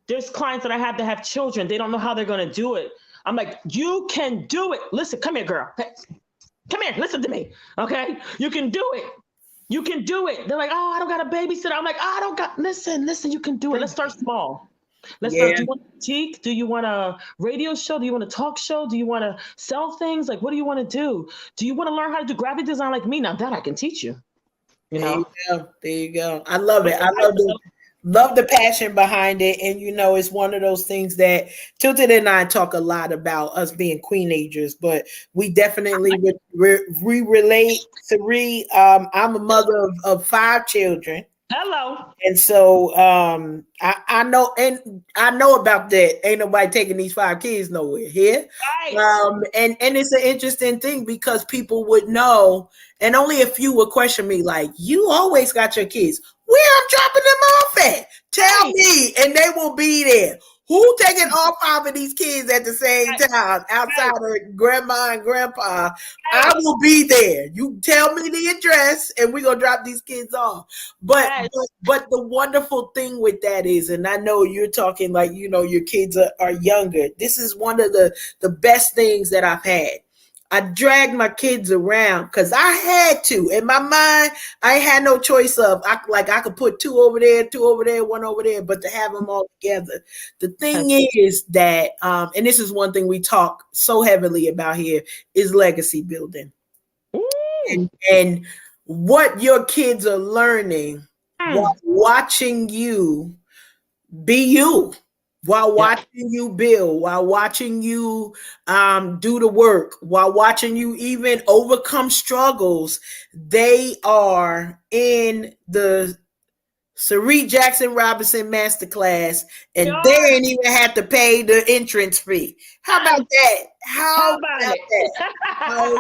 There's clients that I have to have children. They don't know how they're going to do it. I'm like, you can do it. Listen, come here, girl. Come here. Listen to me. Okay. You can do it. You can do it. They're like, oh, I don't got a babysitter. I'm like, listen, you can do it. Let's start small. Let's start. Do you want a boutique? Do you want a radio show? Do you want a talk show? Do you want to sell things? Like, what do you want to do? Do you want to learn how to do graphic design like me? Now that I can teach you. There you go. I love it. Love the passion behind it. And, it's one of those things that Tilted and I talk a lot about, us being queenagers, but we definitely relate. Cyrie, I'm a mother of 5 children. Hello. And so I know about that. Ain't nobody taking these 5 kids nowhere here. Right. And it's an interesting thing because people would know, and only a few would question me, like, you always got your kids. Where I'm dropping them off at? Tell me, and they will be there. Who taking all 5 of these kids at the same time outside of grandma and grandpa? I will be there. You tell me the address and we're going to drop these kids off. But the wonderful thing with that is, and I know you're talking like, your kids are younger. This is one of the best things that I've had. I dragged my kids around because I had to. In my mind, I had no choice of I could put two over there, one over there, but to have them all together. The thing is that, and this is one thing we talk so heavily about here, is legacy building. And what your kids are learning while watching you be you, while watching you build, while watching you do the work, while watching you even overcome struggles. They are in the Cyrie Jackson Robinson Masterclass, and they ain't even have to pay the entrance fee. How about that? How about that? How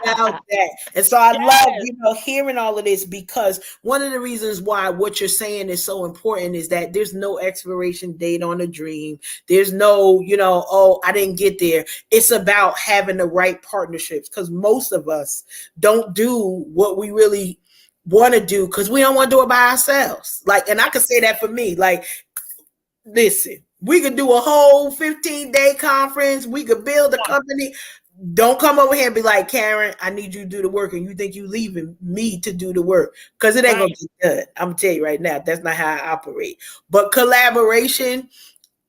about that? And so I love, hearing all of this, because one of the reasons why what you're saying is so important is that there's no expiration date on a dream. There's no, oh, I didn't get there. It's about having the right partnerships, because most of us don't do what we really want to do because we don't want to do it by ourselves. Like, and I can say that for me. Like, listen, we could do a whole 15-day conference. We could build a company. Don't come over here and be like, Karen, I need you to do the work, and you think you leaving me to do the work, because it ain't gonna get done. I'm gonna tell you right now, that's not how I operate. But collaboration,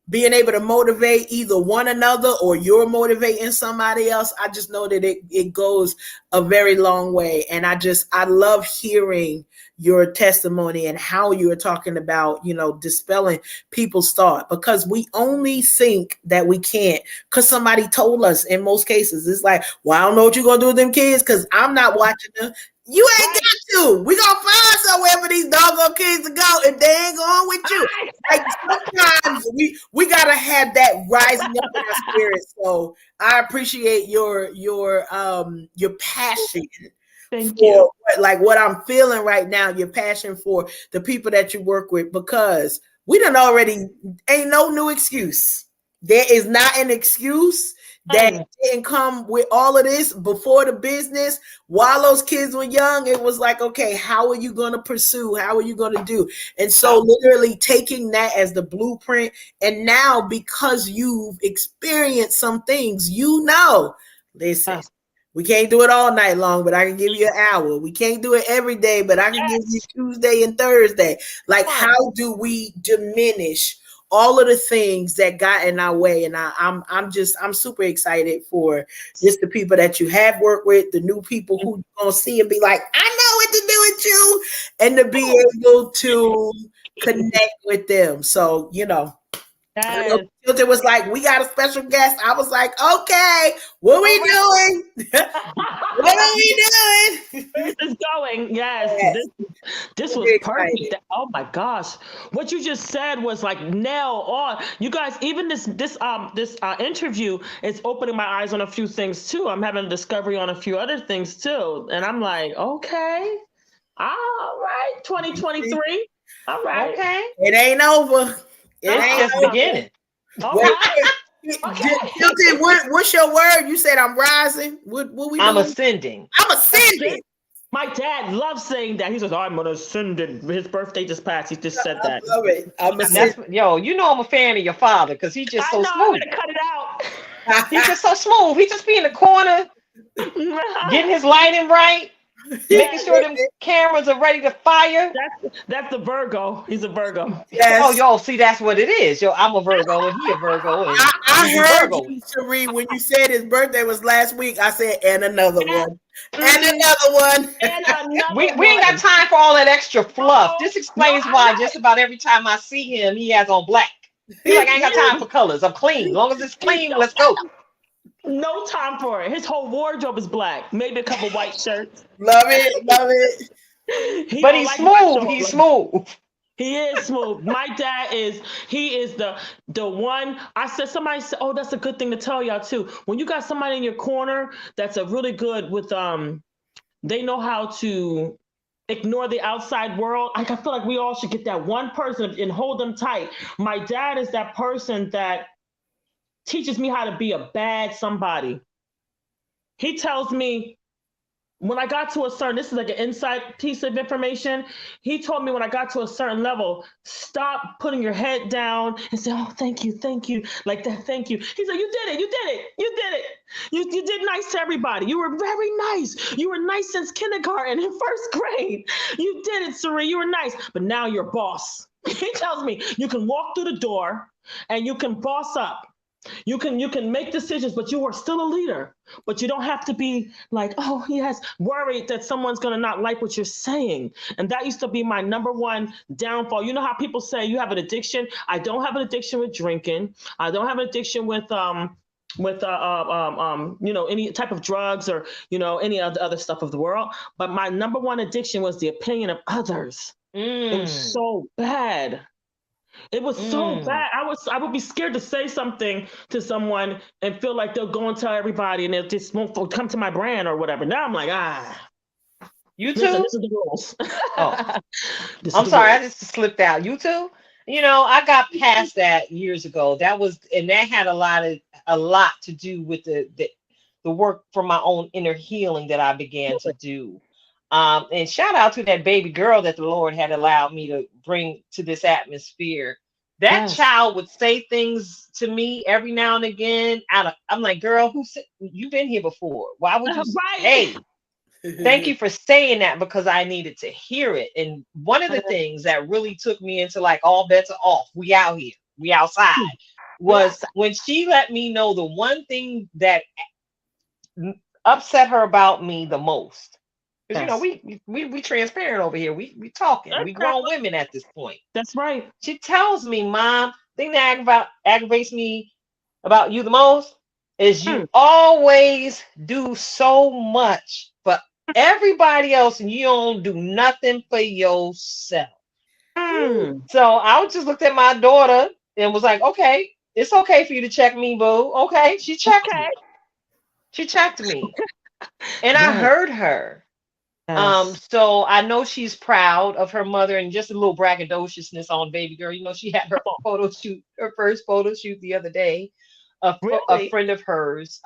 being able to motivate either one another or you're motivating somebody else, I just know that it goes a very long way. And I love hearing your testimony and how you're talking about, dispelling people's thought, because we only think that we can't because somebody told us. In most cases, it's like, well, I don't know what you're going to do with them kids because I'm not watching them. You ain't got to. We gonna find somewhere for these doggone kids to go if they ain't going with you. Like, sometimes we gotta have that rising up in our spirit. So I appreciate your passion. Thank you. What I'm feeling right now, your passion for the people that you work with, because we done already ain't no new excuse. There is not an excuse that didn't come with all of this before the business. While those kids were young, it was like, okay, how are you going to pursue? How are you going to do? And so literally taking that as the blueprint. And now, because you've experienced some things, listen, we can't do it all night long, but I can give you an hour. We can't do it every day, but I can give you Tuesday and Thursday. Like, how do we diminish all of the things that got in our way? And I'm super excited for just the people that you have worked with, the new people who you're gonna see and be like, I know what to do with you, and to be able to connect with them. So, Filter was like, we got a special guest. I was like, okay, what we doing? What are we doing? This is going. Yes. This was perfect. Oh my gosh. What you just said was like nail on. You guys, even this interview is opening my eyes on a few things too. I'm having a discovery on a few other things too. And I'm like, okay. All right. 2023. All right. Okay. It ain't over. It's just beginning. Okay. What's your word? You said I'm rising. What we doing? I'm ascending. I'm ascending. My dad loves saying that. He says, I'm gonna ascend it. His birthday just passed. He just said that. I love it. I'm ascending. I'm a fan of your father because he's just so smooth. I'm gonna cut it out. He's just so smooth. He just be in the corner, getting his lighting right. Making sure them cameras are ready to fire. That's the Virgo. He's a Virgo. Yes. Oh, see, that's what it is. I'm a Virgo and he a Virgo. And I heard you, Cyrie, when you said his birthday was last week. I said, and another one. And another one. We ain't got time for all that extra fluff. This explains why just about every time I see him, he has on black. He's like, I ain't got time for colors. I'm clean. As long as it's clean, let's go. No time for it. His whole wardrobe is black. Maybe a couple white shirts. Love it. But he's smooth. He's smooth. He is smooth. My dad is the one. Somebody said, oh, that's a good thing to tell y'all too. When you got somebody in your corner that's a really good with they know how to ignore the outside world. I feel like we all should get that one person and hold them tight. My dad is that person that teaches me how to be a bad somebody. He tells me when I got to a certain, this is like an inside piece of information. He told me when I got to a certain level, stop putting your head down and say, oh, thank you. Like that, thank you. He's like, you did it. You did nice to everybody. You were very nice. You were nice since kindergarten and first grade. You did it, Cyrie. You were nice. But now you're boss. He tells me you can walk through the door and you can boss up. You can make decisions, but you are still a leader. But you don't have to be like, oh, he has worried that someone's going to not like what you're saying. And that used to be my number one downfall. You know how people say you have an addiction? I don't have an addiction with drinking. I don't have an addiction with any type of drugs or, any other stuff of the world. But my number one addiction was the opinion of others. It was so bad. It was so bad. I would be scared to say something to someone and feel like they'll go and tell everybody and it just won't come to my brand or whatever. Now I'm like, You too? Listen, this is the rules. Oh, I'm sorry. I just slipped out. You too? I got past that years ago. That had a lot to do with the work for my own inner healing that I began to do. And shout out to that baby girl that the Lord had allowed me to bring to this atmosphere. That child would say things to me every now and again. I'm like, girl, you've been here before. Why would you say? Thank you for saying that, because I needed to hear it. And one of the things that really took me into like all bets are off, we out here, we outside, was when she let me know the one thing that upset her about me the most. Because we transparent over here. We talking. We grown women at this point. That's right. She tells me, Mom, the thing that aggravates me about you the most is you always do so much for everybody else and you don't do nothing for yourself. So I just looked at my daughter and was like, okay, it's okay for you to check me, boo. Okay. She checked me. She checked me. And I heard her. So I know she's proud of her mother, and just a little braggadociousness on baby girl. She had her first photo shoot the other day. A friend of hers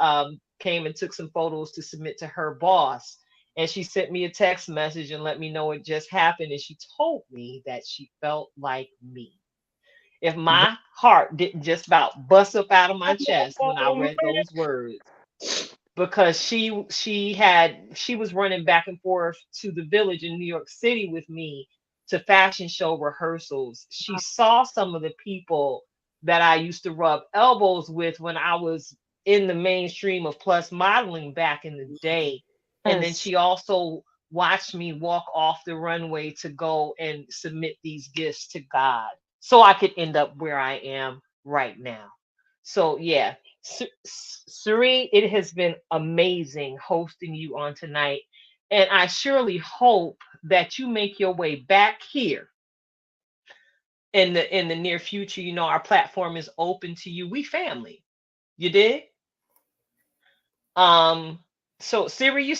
came and took some photos to submit to her boss, and she sent me a text message and let me know it just happened. And she told me that she felt like me. If my heart didn't just about bust up out of my chest when I read those words. Because she was running back and forth to the Village in New York City with me to fashion show rehearsals. She saw some of the people that I used to rub elbows with when I was in the mainstream of plus modeling back in the day. And then she also watched me walk off the runway to go and submit these gifts to God so I could end up where I am right now. So yeah. Cyrie, it has been amazing hosting you on tonight, and I surely hope that you make your way back here in the near future. Our platform is open to you. We family. You did. So Cyrie, you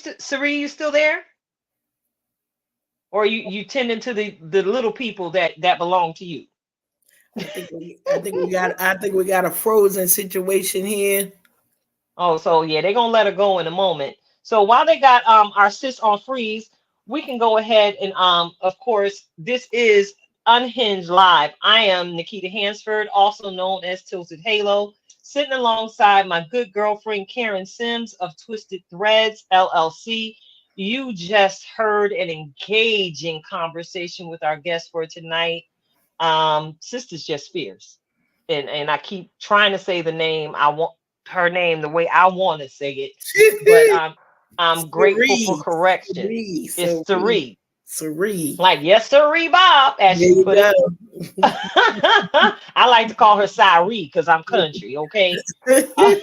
still there, or you tending to the little people that belong to you? I think we got a frozen situation here. Oh, so yeah, they're gonna let her go in a moment. So while they got our sis on freeze, we can go ahead and of course, this is Unhinged Live. I am Nikita Hansford, also known as Tilted Halo, sitting alongside my good girlfriend Karen Sims of Twisted Threads LLC. You just heard an engaging conversation with our guest for tonight. Sister's just fierce, and I keep trying to say the name. I want her name the way I want to say it, but I'm grateful for correction. It's Cyrie. Cyrie. Like, yes, Cyrie Bob, as she put it. I like to call her Cyrie because I'm country, okay? Get on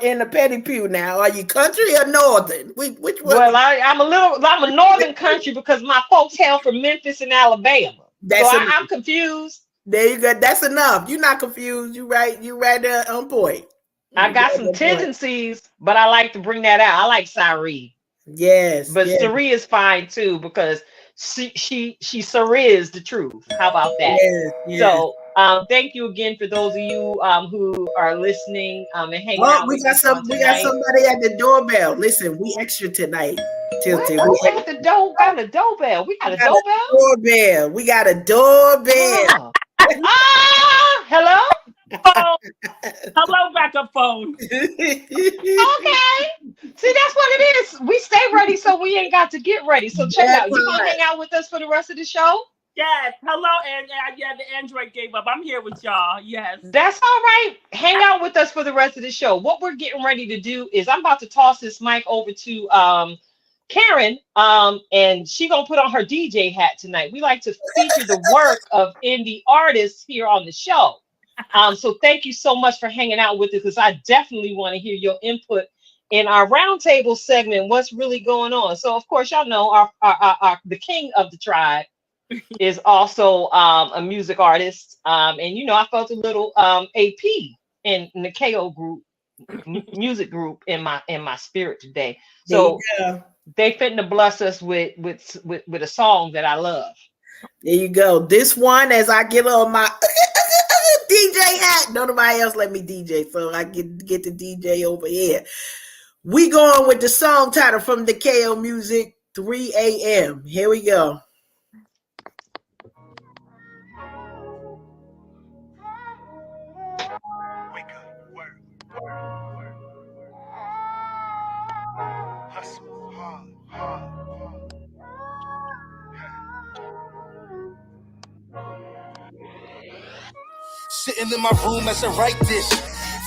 in the petty pew now. Are you country or northern? Which one? Well, I'm a northern country because my folks hail from Memphis and Alabama. I'm confused. There you go. That's enough. You're not confused. You right there on point. I got some tendencies, but I like to bring that out. I like Cyrie. Yes. But Cyrie is fine too, because she Cyrie is the truth. How about that? Yes. So thank you again for those of you who are listening and hanging out. We got somebody at the doorbell. Listen, we extra tonight. Tilted. Got a doorbell. We got a doorbell. We got a doorbell. Hello. phone. Hello, backup phone. Okay. See, that's what it is. We stay ready, so we ain't got to get ready. So check it That out. You gonna part. hang out with us for the rest of the show? Yes. Hello, and yeah, the Android gave up. I'm here with y'all. Yes. That's all right. Hang out with us for the rest of the show. What we're getting ready to do is I'm about to toss this mic over to Karen, and she gonna put on her DJ hat tonight. We like to feature the work of indie artists here on the show. So thank you so much for hanging out with us because I definitely want to hear your input in our roundtable segment. What's really going on? So of course y'all know our the king of the tribe is also a music artist. And you know, I felt a little AP in the KO group music group in my spirit today. So they fitting to bless us with a song that I love. There you go. This one, as I get on my DJ hat, nobody else let me DJ, so I get the DJ over here. We going with the song title from the KO Music, 3 a.m. Here we go. Wake up, work, hustle, hard. Sitting in my room as I write this,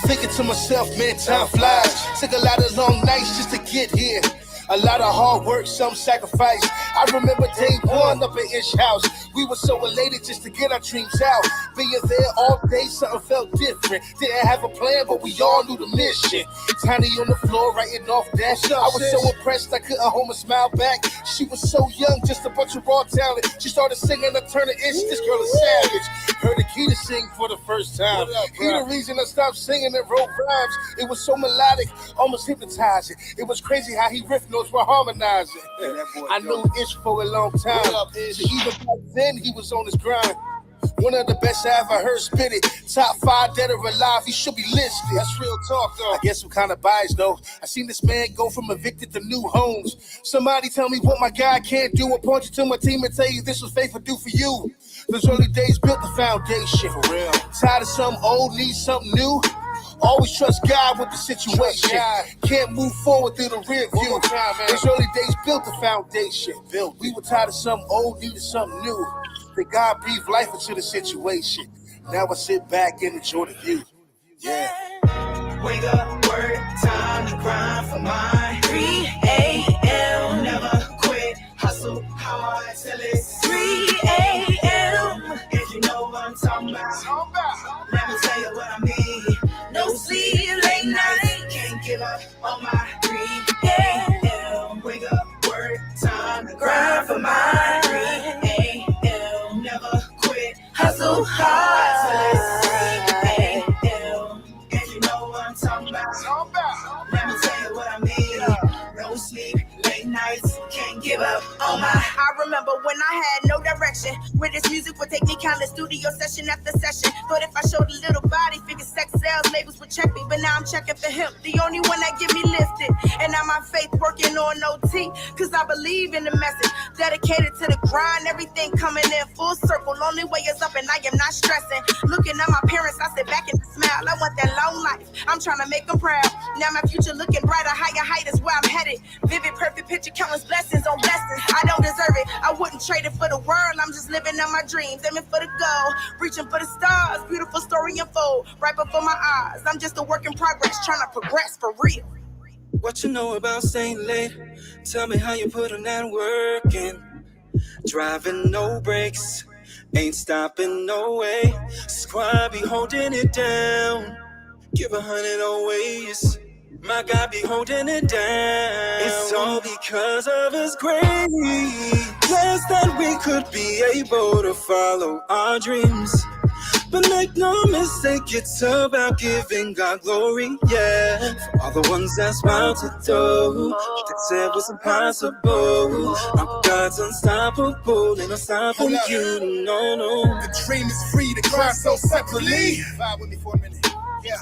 thinking to myself, man, time flies. Took a lot of long nights just to get here. A lot of hard work, some sacrifice. I remember day one up at Ish House. We were so elated just to get our dreams out. Being there all day, something felt different. Didn't have a plan, but we all knew the mission. Tiny on the floor, writing off that. I was so impressed, I couldn't hold my smile back. She was so young, just a bunch of raw talent. She started singing, I turned an inch. This girl is savage. Heard Akita sing for the first time. He the reason I stopped singing and wrote rhymes. It was so melodic, almost hypnotizing. It was crazy how he riffed notes were harmonizing. I knew Ish for a long time. So even back then, he was on his grind. One of the best I ever heard spit it. Top 5 dead or alive, he should be listed. That's real talk, though. I guess I'm kind of biased, though. I seen this man go from evicted to new homes. Somebody tell me what my guy can't do. I'll point you to my team and tell you this was faithful do for you. Those early days built the foundation. For real. Tired of something old, need something new. Always trust God with the situation. Can't move forward through the rear view. Those early days built the foundation. We were tired of something old, needed something new. That God breathed life into the situation. Now I sit back and enjoy the view. Yeah. Wake up, work, time to grind for mine. 3 a.m. Never quit, hustle hard till it's 3 a.m. If you know what I'm talking about, let me tell you what I mean. No sleep, late night, can't give up on my 3 a.m. Wake up, work, time to grind for mine. 3 a.m. Never quit, hustle hard till it's 3 a.m. If you know what I'm talking about, let me tell you what I mean. No sleep, late nights, can't give up on my. I remember when I had no direction. Where this music would take me countless studio session after session. Thought if I showed a little body, figured sex sales labels would check me. But now I'm checking for him, the only one that get me lifted. And now my faith working on OT, cause I believe in the message. Dedicated to the grind, everything coming in full circle. Only way is up and I am not stressing. Looking at my parents, I sit back and smile. I want that long life, I'm trying to make them proud. Now my future looking brighter, higher height is where I'm headed. Vivid, perfect picture, countless blessings on blessings. I don't deserve it, I wouldn't trade it for the world. I'm just living on my dreams, aiming for the goal, reaching for the stars. Beautiful story unfold right before my eyes. I'm just a work in progress, trying to progress for real. What you know about staying late? Tell me how you put on that work in. Driving no brakes, ain't stopping no way. Squad be holding it down. Give 100 always. My God be holding it down. It's all because of His grace. Blessed that we could be able to follow our dreams. But make no mistake, it's about giving God glory, yeah. For all the ones that's about to do, that said was impossible. Our God's unstoppable, ain't no stopping you, no. The dream is free to cry so separately. Vibe with me for a minute, yeah.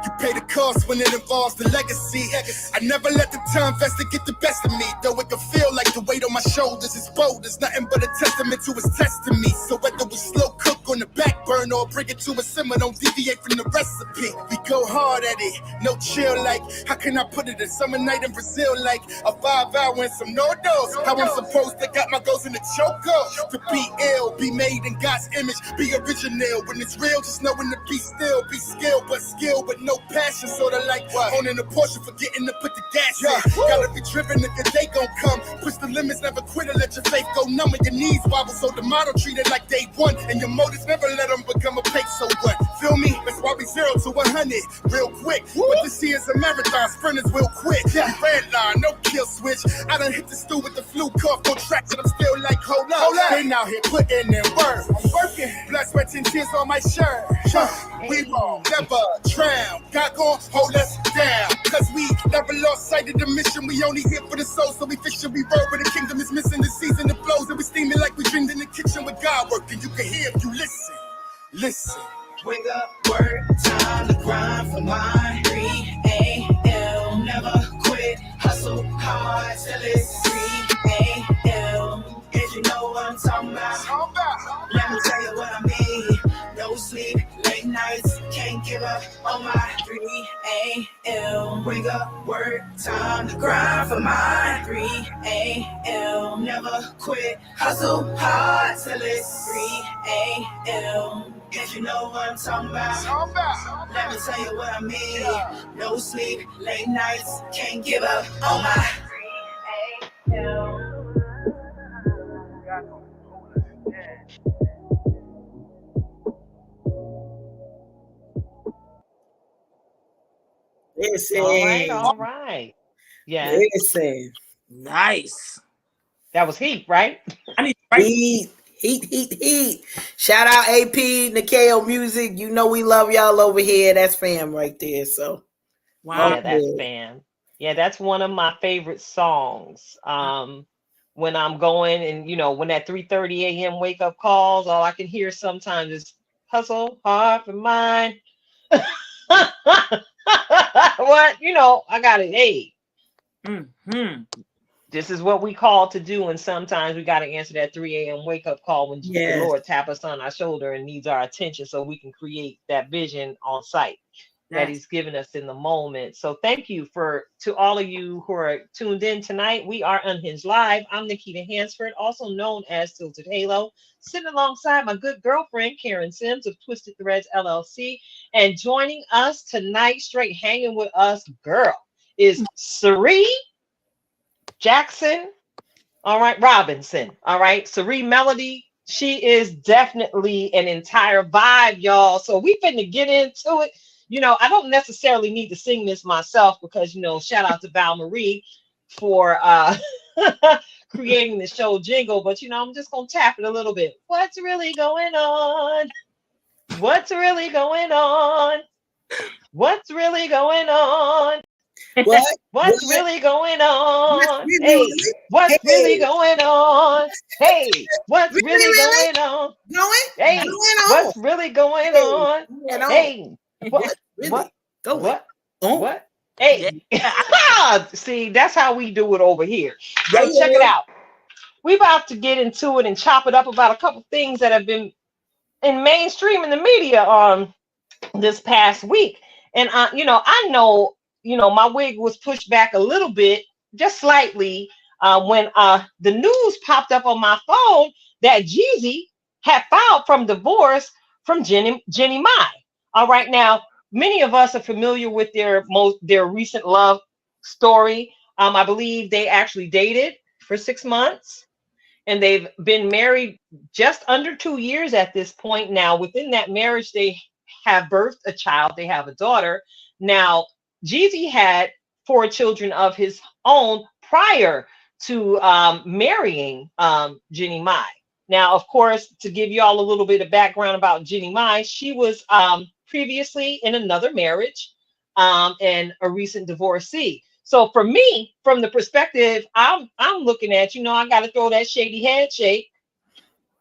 You pay the cost when it involves the legacy. I never let the time vested get the best of me. Though it can feel like the weight on my shoulders is bold. It's nothing but a testament to His test to me. So whether we slow cook on the back burner or bring it to a simmer. Don't deviate from the recipe. We go hard at it, no chill. Like, how can I put it? A summer night in Brazil, like a 5-hour and some no-dos. How I'm supposed to got my goals in the choco. To be ill, be made in God's image, be original. When it's real, just knowing to be still, be skilled, but skill with no passion. Sorta like owning a Porsche, forgetting to put the gas in. Gotta be driven if the day gon' come. Push the limits, never quit or let your faith go numb and your knees wobble. So the motto treat it like day one, and your motives never let them become a pace. So what? Feel me? That's why we 0 to 100 real quick. But this year's a marathon, sprinters will quit. Red line, no kill switch. I done hit the stool with the flu cough, no tracks, and I'm still like, hold up. Been out here putting in work. I'm working. Blood, sweat, and tears on my shirt. We won't never drown. God gon' hold us down. Cause we never lost sight of the mission. We only here for the soul, so we fishing, we roll. But the kingdom is missing the season, the flows. And we steaming like we dreamed in the kitchen with God working. You can hear if you listen. Listen. Wake up, work, time to grind for mine. 3 a.m. Never quit, hustle hard till it's 3 a.m. If you know what I'm talking about, let me tell you what I mean. No sleep, late nights, can't give up on my 3 a.m. Wake up, work, time to grind for mine. 3 a.m. Never quit, hustle hard till it's 3 a.m. If you know what I'm talking about, let me tell you what I mean. No sleep, late nights, can't give up on my 3 a.m. Listen. All right. Yeah, Listen. Nice. that was heat, right? I need to write Heat. Shout out AP, Nikeo Music. You know we love y'all over here. That's fam right there. So wow. Yeah, that's fam. Yeah, that's one of my favorite songs. When I'm going and when that 3:30 a.m. wake up calls, all I can hear sometimes is hustle hard for mine. What? I got it. Hey, Mm-hmm. this is what we call to do, and sometimes we got to answer that 3 a.m. wake up call when the yes. Lord tap us on our shoulder and needs our attention so we can create that vision on site that He's given us in the moment. So thank you to all of you who are tuned in tonight. We are Unhinged Live. I'm Nikita Hansford, also known as Tilted Halo, sitting alongside my good girlfriend Karen Sims of Twisted Threads LLC, and joining us tonight, straight hanging with us, girl, is Cyrie Jackson. All right, Robinson. All right, Cyrie Melody. She is definitely an entire vibe, y'all. So we finna get into it. I don't necessarily need to sing this myself because, shout out to Val Marie for creating the show jingle. But, I'm just going to tap it a little bit. What's really going on? What's really going on? What's really going on? What's really going on? Hey, what's really going on? Hey, what's really going on? Hey, what's really going on? Hey, what? Hey, see, that's how we do it over here. So check it out. We're about to get into it and chop it up about a couple things that have been in mainstream in the media this past week. And I know my wig was pushed back a little bit, just slightly, when the news popped up on my phone that Jeezy had filed from divorce from Jenny Mai. All right, now many of us are familiar with their recent love story. I believe they actually dated for 6 months, and they've been married just under 2 years at this point. Now, within that marriage, they have birthed a child. They have a daughter. Now, Jeezy had 4 children of his own prior to marrying Jenny Mai. Now, of course, to give you all a little bit of background about Jenny Mai, she was previously in another marriage and a recent divorcee. So for me, from the perspective I'm looking at, I got to throw that shady handshake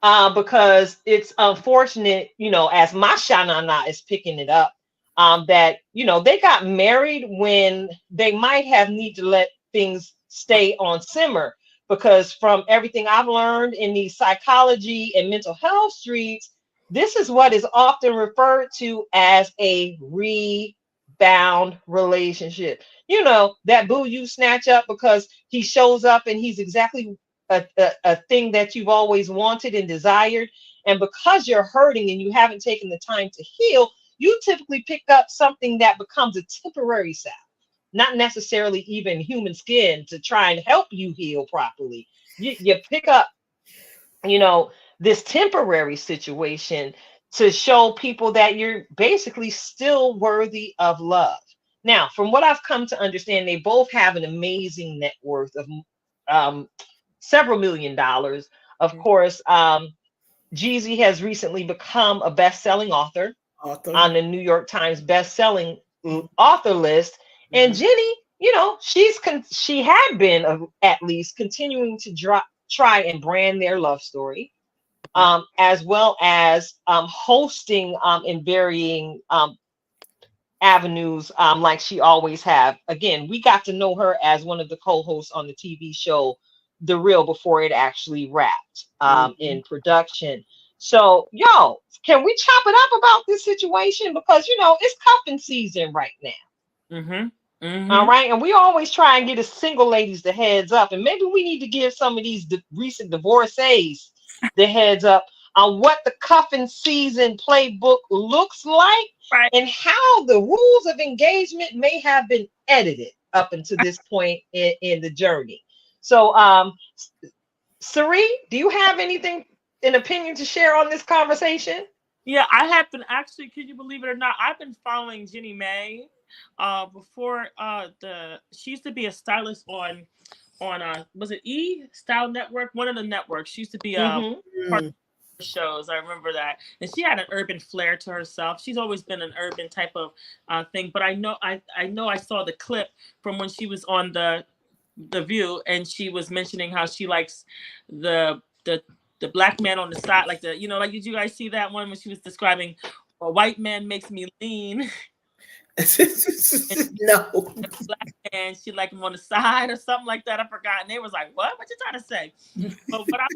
because it's unfortunate, as my Shanana is picking it up, that, they got married when they might have need to let things stay on simmer, because from everything I've learned in the psychology and mental health streets, This is what is often referred to as a rebound relationship. You know, that boo you snatch up because he shows up and he's exactly a thing that you've always wanted and desired. And because you're hurting and you haven't taken the time to heal, you typically pick up something that becomes a temporary salve, not necessarily even human skin to try and help you heal properly. You pick up, you know, this temporary situation to show people that you're basically still worthy of love. Now, from what I've come to understand, they both have an amazing net worth of um, several $1,000,000. Of course, Jeezy has recently become a best-selling author Author. on the New York Times best-selling author list, and Mhm. Jenny, you know, she had been at least continuing to try and brand their love story, as well as hosting in varying avenues, like she always have. Again, we got to know her as one of the co-hosts on the TV show The Real before it actually wrapped Mhm. in production. So, yo, can we chop it up about this situation? Because, you know, it's cuffing season right now. Mm-hmm. All Mm-hmm. right. And we always try and get as single ladies the heads up. And maybe we need to give some of these recent divorcees the heads up on what the cuffing season playbook looks like Right. and how the rules of engagement may have been edited up until this point in the journey. So, Cirie, do you have anything, an opinion to share on this conversation? Yeah, I have been actually, could you believe it or not, I've been following Jenny May. Before the she used to be a stylist on was it E Style Network? One of the networks. She used to be a Mm-hmm. part Mm. of the shows. I remember that. And she had an urban flair to herself. She's always been an urban type of thing. But I know I saw the clip from when she was on the View, and she was mentioning how she likes the the the black man on the side, like the, you know, like, did you guys see that one when she was describing a white man makes me lean, and No. black man she like him on the side or something like that. I forgot. And they was like, what you trying to say? But what I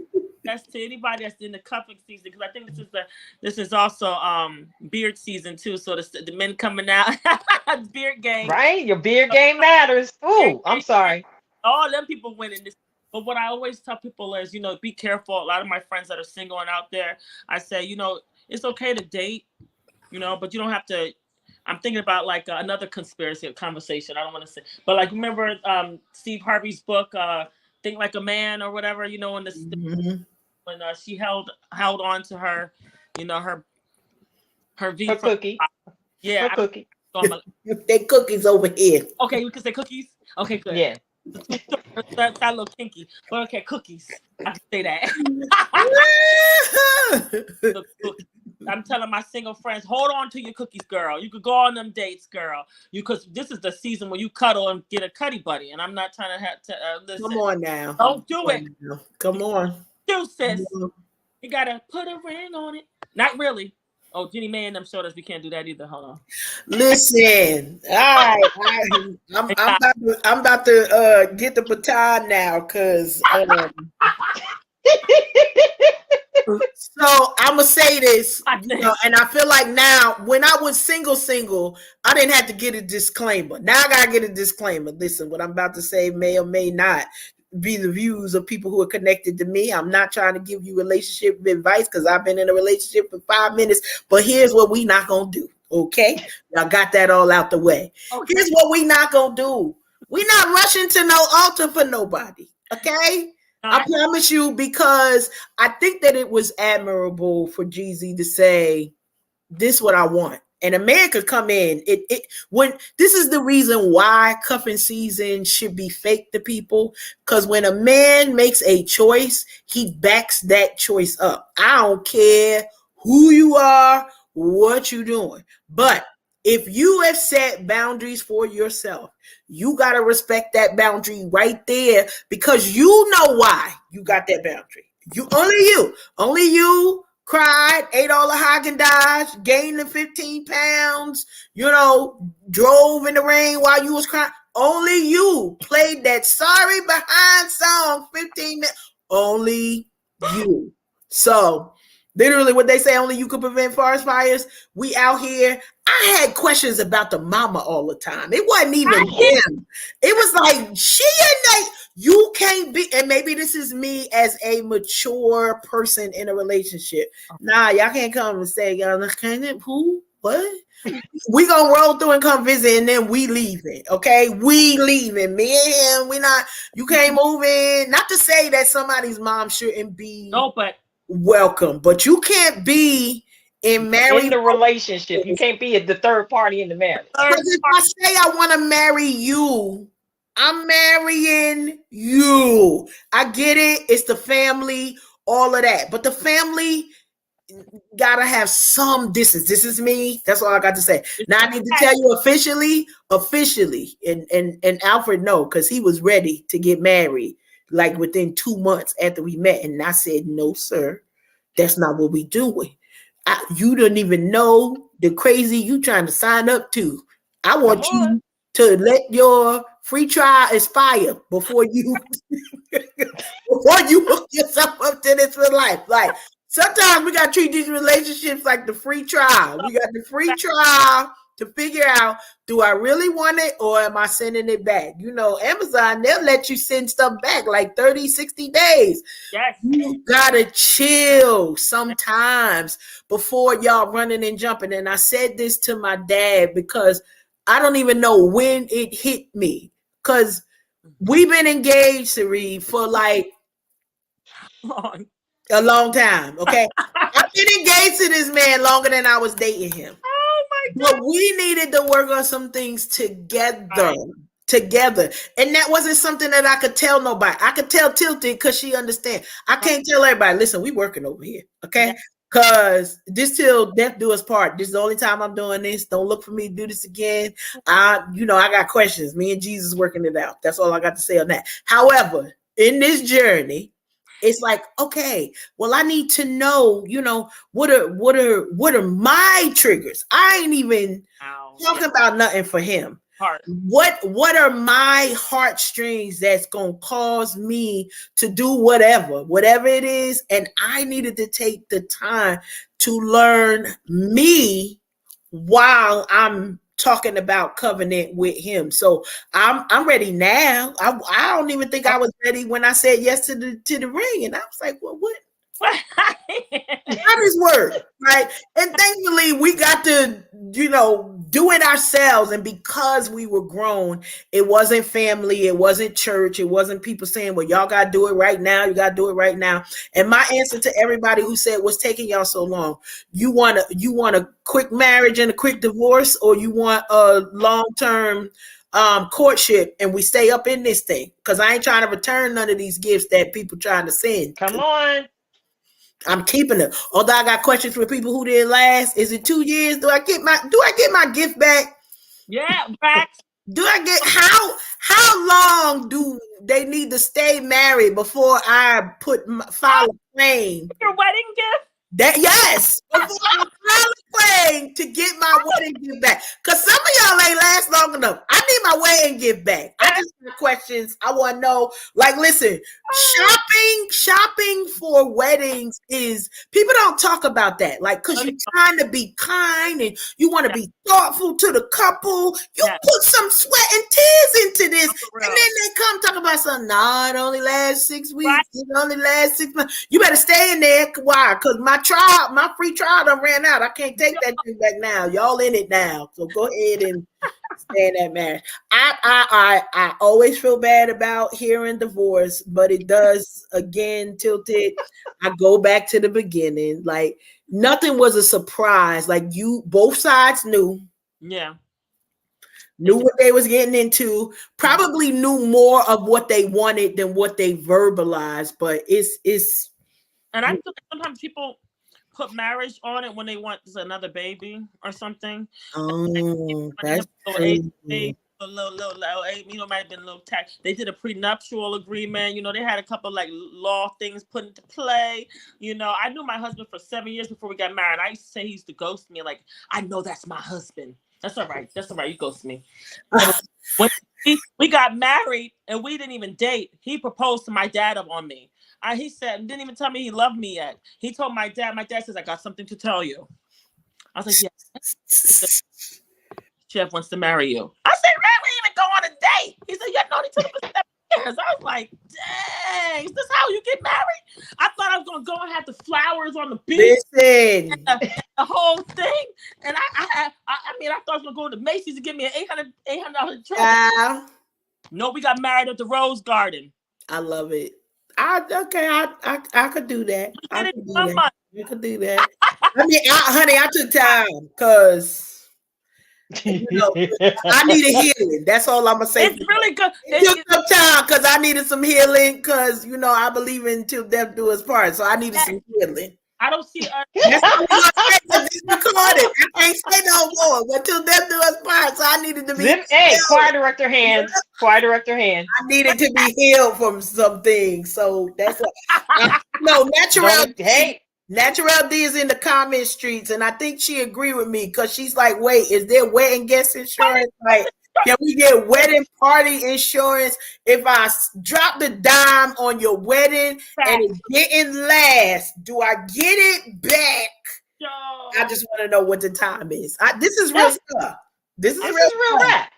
that's to anybody that's in the cuffing season, because I think this is also beard season too. So the men coming out, beard gang, Right? Your beard game matters. beard Ooh, I'm gang, sorry. all them people winning this. But what I always tell people is, you know, be careful. A lot of my friends that are single and out there, I say, you know, it's okay to date, you know, but you don't have to. I'm thinking about like another conspiracy conversation. I don't want to say, but like, remember Steve Harvey's book, Think Like a Man or whatever, you know, Mhm. when she held on to her, you know, her V Her from, cookie. yeah. Her cookie. They cookies over here. Okay, we can say cookies. Okay, good. Yeah. That a little kinky, but okay, cookies. I can say that. The cookies. I'm telling my single friends, hold on to your cookies, girl. You could go on them dates, girl. You, because this is the season where you cuddle and get a cuddy buddy, and I'm not trying to have to listen. Come on now. Don't do it. Come on. Do, sis. You gotta put a ring on it. Not really. Oh, Jenny May and them showed us we can't do that either. Hold on. Listen, all right, I'm about to get the baton now, cause so I'm gonna say this, you know, and I feel like now when I was single, I didn't have to get a disclaimer. Now I gotta get a disclaimer. Listen, what I'm about to say may or may not be the views of people who are connected to me. I'm not trying to give you relationship advice because I've been in a relationship for 5 minutes, but here's what we not gonna do. Okay, y'all got that all out the way. Okay. Here's what we not gonna do. We not rushing to no altar for nobody. Okay, I promise you, because I think that it was admirable for Jeezy to say, "This is what I want." And a man could come in. When this is the reason why cuffing season should be fake to people, because when a man makes a choice, he backs that choice up. I don't care who you are, what you're doing, but if you have set boundaries for yourself, you got to respect that boundary right there, because you know why you got that boundary. Only you cried, ate all the Haagen-Dazs, gained the 15 pounds, you know, drove in the rain while you was crying. Only you played that sorry behind song 15 minutes. Only you. So Literally, what they say, only you could prevent forest fires. We out here. I had questions about the mama all the time. It wasn't even him. It was like she and like you can't be. And maybe this is me as a mature person in a relationship. Nah, y'all can't come and say y'all can't. Who? What? We gonna roll through and come visit, and then we leaving. Okay, we leaving. Me and him. We not. You can't move in. Not to say that somebody's mom shouldn't be. No, but Welcome, but you can't be in the relationship. You can't be the third party in the marriage. Because if I say I want to marry you, I'm marrying you. I get it. It's the family, all of that. But the family gotta have some distance. This is me. That's all I got to say. Now I need to tell you officially, and Alfred no, because he was ready to get married like within 2 months after we met. And I said, no, sir, that's not what we doing. You don't even know the crazy you trying to sign up to. I want you to let your free trial expire before you hook yourself up to this for life. Like sometimes we gotta treat these relationships like the free trial. We got the free trial to figure out, do I really want it or am I sending it back? You know, Amazon, they'll let you send stuff back like 30, 60 days. Yes. You gotta chill sometimes before y'all running and jumping. And I said this to my dad because I don't even know when it hit me. Because we've been engaged, Cyrie, for like a long time. Okay. I've been engaged to this man longer than I was dating him. Oh my God. But we needed to work on some things together. Together. And that wasn't something that I could tell nobody. I could tell Tilted because she understands. I can't tell everybody, listen, we working over here. Okay. Because this till death do us part. This is the only time I'm doing this. Don't look for me to do this again. I got questions. Me and Jesus working it out. That's all I got to say on that. However, in this journey, it's like, okay, well, I need to know, what are my triggers? I ain't even talking about nothing for him. What are my heartstrings that's gonna cause me to do whatever it is? And I needed to take the time to learn me while I'm talking about covenant with him. So I'm ready now. I don't even think I was ready when I said yes to the ring. And I was like, well, what? How does work? Right. And thankfully we got to, do it ourselves. And because we were grown, it wasn't family, it wasn't church, it wasn't people saying, well, y'all gotta do it right now. You gotta do it right now. And my answer to everybody who said, what's taking y'all so long? You want a quick marriage and a quick divorce, or you want a long-term courtship and we stay up in this thing? Because I ain't trying to return none of these gifts that people trying to send. Come on. I'm keeping it. Although I got questions for people who didn't last. Is it 2 years? Do I get my gift back? Yeah, back. Do I get how long do they need to stay married before I file a claim? Your wedding gift? Yes. Before I file a claim to get my wedding gift back. Because some of y'all ain't last long enough. I need my wedding gift back. I just have questions. I want to know. Like, listen, shopping for weddings is, people don't talk about that. Like, because you're trying to be kind and you want to be thoughtful to the couple. You put some sweat and tears into this. And then they come talk about something. Nah, it only lasts 6 weeks. Right. It only lasts 6 months. You better stay in there. Why? Because my free trial done ran out. I can't take that thing back now. Y'all in it now. So go ahead and stay in that marriage. I always feel bad about hearing divorce, but it does, again, Tilted. I go back to the beginning. Like, nothing was a surprise. Like, both sides knew. Yeah. Knew what they was getting into. Probably knew more of what they wanted than what they verbalized. But it's. And I feel like sometimes people put marriage on it when they want another baby or something. Oh, that's crazy. Might have been a little tax. They did a prenuptial agreement. They had a couple like law things put into play. I knew my husband for 7 years before we got married. I used to say he used to ghost me. Like, I know that's my husband. That's all right. You ghost me. When we got married and we didn't even date, he proposed to my dad on me. He said, didn't even tell me he loved me yet. He told my dad. My dad says, I got something to tell you. I was like, yeah. Chef wants to marry you. I said, really? We even go on a date? He said, yeah, known each other for 7 years. I was like, dang, is this how you get married? I thought I was gonna go and have the flowers on the beach. Listen, And the whole thing. And I mean, I thought I was gonna go to Macy's and give me an $800 trip. No, we got married at the Rose Garden. I love it. I could do that. I could do that. I mean, honey, I took time because you know I needed healing. That's all I'm gonna say. It's really good. It took some time because I needed some healing. Because you know I believe in till death do us part, so I needed some healing. I don't see. That's what we're this recorded. I can't say no more. But till death do us part, so I needed to be. Hey, choir director hands. Choir director hands. I needed to be healed from some things, so that's what. No, Natural D is in the comment streets, and I think she agreed with me because she's like, "Wait, is there wedding guest insurance? Like, can we get wedding party insurance if I drop the dime on your wedding and it didn't last? Do I get it back?" Yo. I just want to know what the time is. This is real stuff. This is real rap.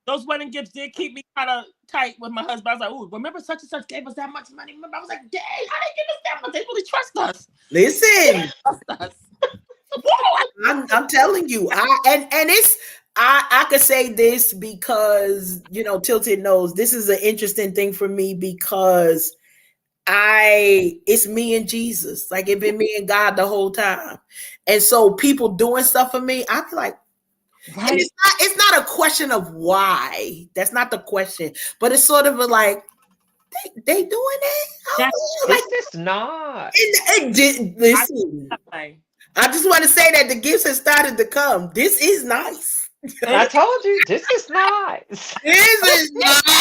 Those wedding gifts did keep me kind of tight with my husband. I was like, "Ooh, remember such and such gave us that much money?" Remember, I was like, "Dang, how they give us that much? They really trust us." Listen, trust us. I'm telling you, I could say this because you know Tilted knows this is an interesting thing for me because it's me and Jesus. Like it's been me and God the whole time, and so people doing stuff for me, I be like. Right. And it's not a question of why. That's not the question. But it's sort of a like they doing it. It's not. Listen, I just want to say that the gifts have started to come. This is nice. I told you, this is nice. This is nice.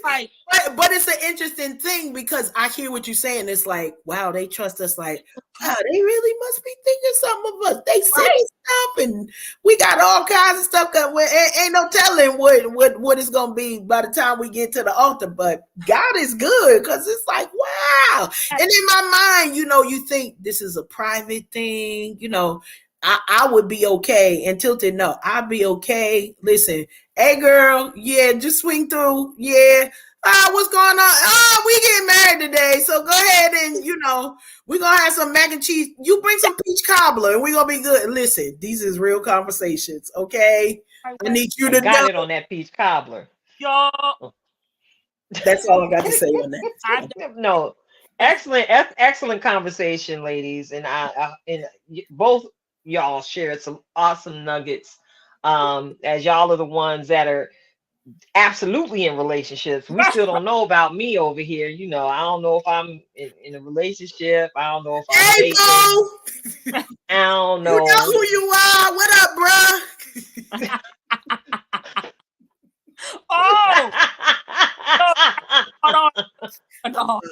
Right. But it's an interesting thing because I hear what you're saying. It's like, wow, they trust us. Like, wow, they really must be thinking something of us. They send us stuff, and we got all kinds of stuff. Ain't no telling what it's gonna be by the time we get to the altar. But God is good because it's like, wow. And in my mind, you know, you think this is a private thing, you know. I would be okay. And Tilted, no, I'll be okay. Listen, hey girl, yeah, just swing through. Yeah. What's going on? We getting married today. So go ahead and, you know, we're going to have some mac and cheese. You bring some peach cobbler and we're going to be good. Listen, these is real conversations, okay? I need you to got it on that peach cobbler. Yo. That's all I got to say on that. No, excellent conversation, ladies. And and both y'all shared some awesome nuggets. As y'all are the ones that are absolutely in relationships. We still don't know about me over here. You know, I don't know if I'm in a relationship. I don't know if I'm dating. I don't know. You know who you are. What up, bro?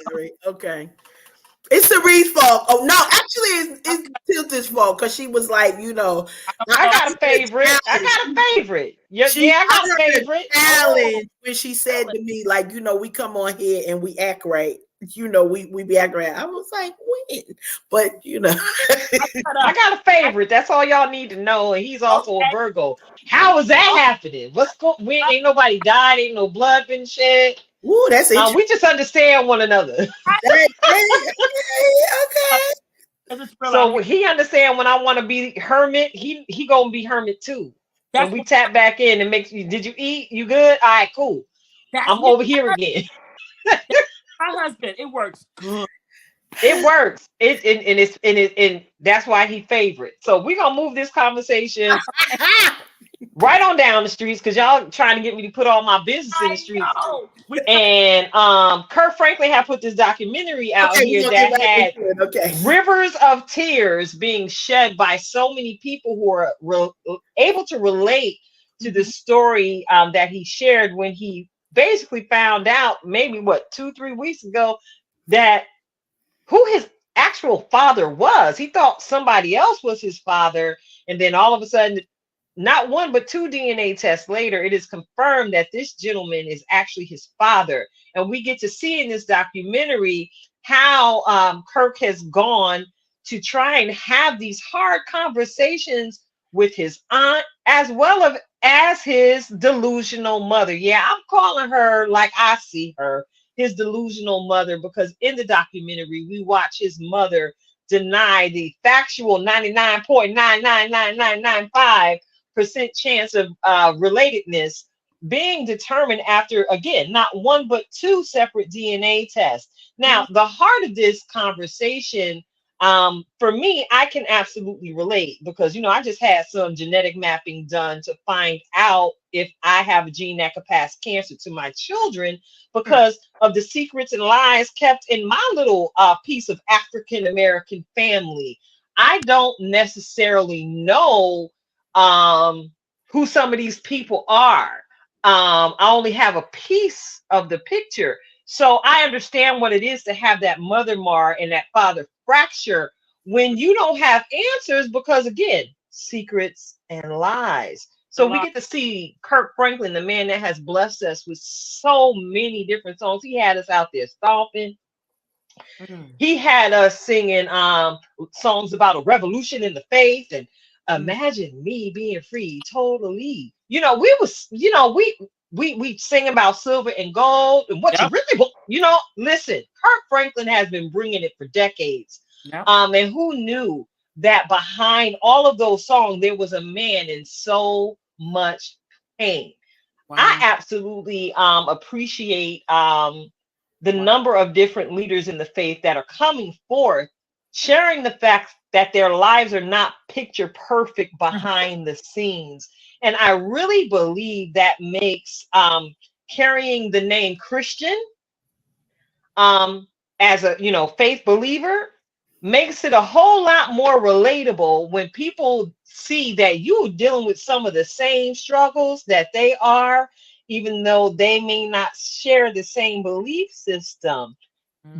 Sorry. Okay. It's Cyrie's fault. Oh no, actually, it's Tilted's fault because she was like, you know, I got a favorite. Yeah, I got a favorite. Challenge when she said to me, like, you know, we come on here and we act right. You know, we be acting right. I was like, when? But you know, I got a favorite. That's all y'all need to know. And he's also a Virgo. How is that happening? Ain't nobody died. Ain't no blood been shed. Ooh, that's it. We just understand one another. Okay. So he understand when I want to be hermit, he gonna be hermit too. And we tap back in and make you. Did you eat? You good? All right, cool. I'm over here again. My husband, it works good. It works. And that's why he favorite. So we're gonna move this conversation right on down the streets because y'all trying to get me to put all my business in the streets. And Kurt Franklin had put this documentary out here that had rivers of tears being shed by so many people who are able to relate to the story that he shared when he basically found out maybe 2-3 weeks ago that who his actual father was. He thought somebody else was his father, and then all of a sudden not one but two DNA tests later, it is confirmed that this gentleman is actually his father. And we get to see in this documentary how Kirk has gone to try and have these hard conversations with his aunt as well as his delusional mother. Yeah, I'm calling her like I see her, his delusional mother, because in the documentary we watch his mother deny the factual 99.999995% chance of relatedness being determined after, again, not one but two separate DNA tests. Now, the heart of this conversation, for me, I can absolutely relate because, I just had some genetic mapping done to find out if I have a gene that could pass cancer to my children because of the secrets and lies kept in my little piece of African American family. I don't necessarily know who some of these people are. I only have a piece of the picture. So I understand what it is to have that mother mar and that father fracture when you don't have answers because, again, secrets and lies. So we get to see Kirk Franklin, the man that has blessed us with so many different songs. He had us out there stomping. He had us singing songs about a revolution in the faith and imagine me being free totally. We sing about silver and gold and what you really want. Listen, Kirk Franklin has been bringing it for decades. And who knew that behind all of those songs there was a man in so much pain. I absolutely appreciate the number of different leaders in the faith that are coming forth, sharing the fact that their lives are not picture perfect behind the scenes. And I really believe that makes carrying the name Christian as a faith believer makes it a whole lot more relatable when people see that you're dealing with some of the same struggles that they are, even though they may not share the same belief system.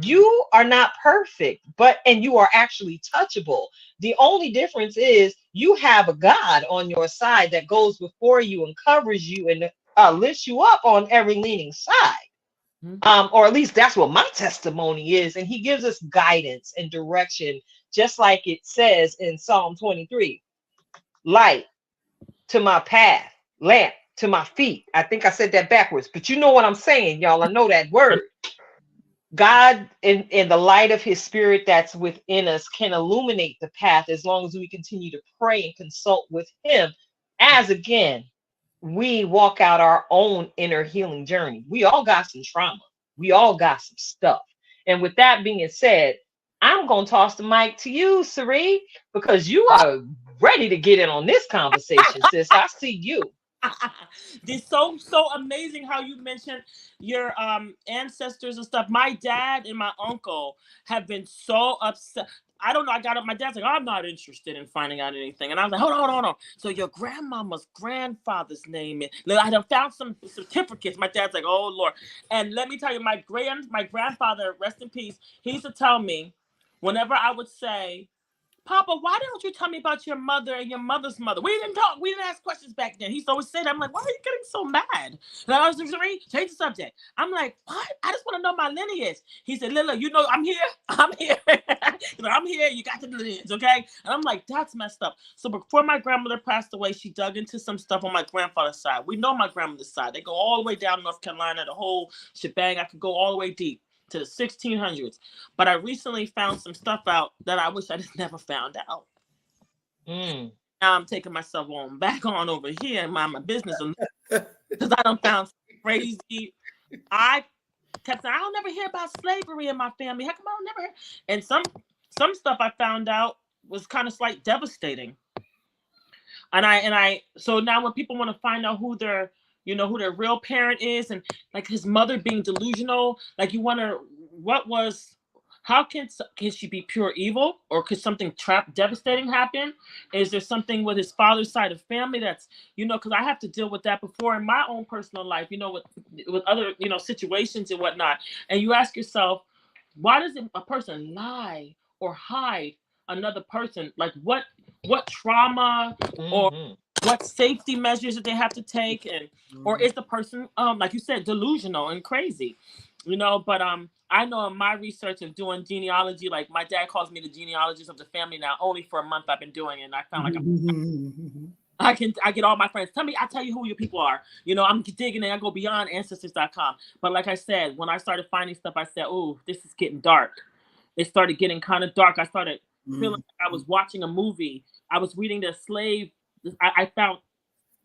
You are not perfect, and you are actually touchable. The only difference is you have a God on your side that goes before you and covers you and lifts you up on every leaning side. Or at least that's what my testimony is. And he gives us guidance and direction, just like it says in Psalm 23, light to my path, lamp to my feet. I think I said that backwards, but you know what I'm saying, y'all. I know that word. God, in the light of his spirit that's within us, can illuminate the path as long as we continue to pray and consult with him as, again, we walk out our own inner healing journey. We all got some trauma. We all got some stuff. And with that being said, I'm going to toss the mic to you, Cyrie, because you are ready to get in on this conversation, sis. I see you. It's so amazing how you mentioned your ancestors and stuff. My dad and my uncle have been so upset. I don't know. I got up. My dad's like, I'm not interested in finding out anything. And I was like, hold on. So your grandmama's grandfather's name is. I found some certificates. My dad's like, oh Lord. And let me tell you, my grandfather, rest in peace, he used to tell me, whenever I would say, Papa, why don't you tell me about your mother and your mother's mother? We didn't talk. We didn't ask questions back then. He used to always say that. I'm like, why are you getting so mad? And I was like, change the subject. I'm like, what? I just want to know my lineage. He said, Lila, I'm here. I'm here. I'm here. You got the lineage, okay? And I'm like, that's messed up. So before my grandmother passed away, she dug into some stuff on my grandfather's side. We know my grandmother's side. They go all the way down North Carolina, the whole shebang. I could go all the way deep to the 1600s, but I recently found some stuff out that I wish I just never found out. Now I'm taking myself back on over here and mind my business because I done found crazy. I kept saying, I'll never hear about slavery in my family. How come I'll never hear? And some stuff I found out was kind of like devastating. And I so now when people want to find out who their real parent is, and like his mother being delusional, like you wonder how can she be pure evil, or could something devastating happen? Is there something with his father's side of family that's, because I have to deal with that before in my own personal life, with other, situations and whatnot. And you ask yourself, why does a person lie or hide another person? Like what trauma or what safety measures that they have to take, and or is the person like you said, delusional and crazy, you know? But I know in my research of doing genealogy, like my dad calls me the genealogist of the family now. Only for a month I've been doing it, and I found like I get all my friends, I tell you who your people are. You know, I'm digging and I go beyond ancestors.com. But like I said, when I started finding stuff, I said, oh, this is getting dark. It started getting kind of dark. I started feeling like I was watching a movie. I was reading the slave. I found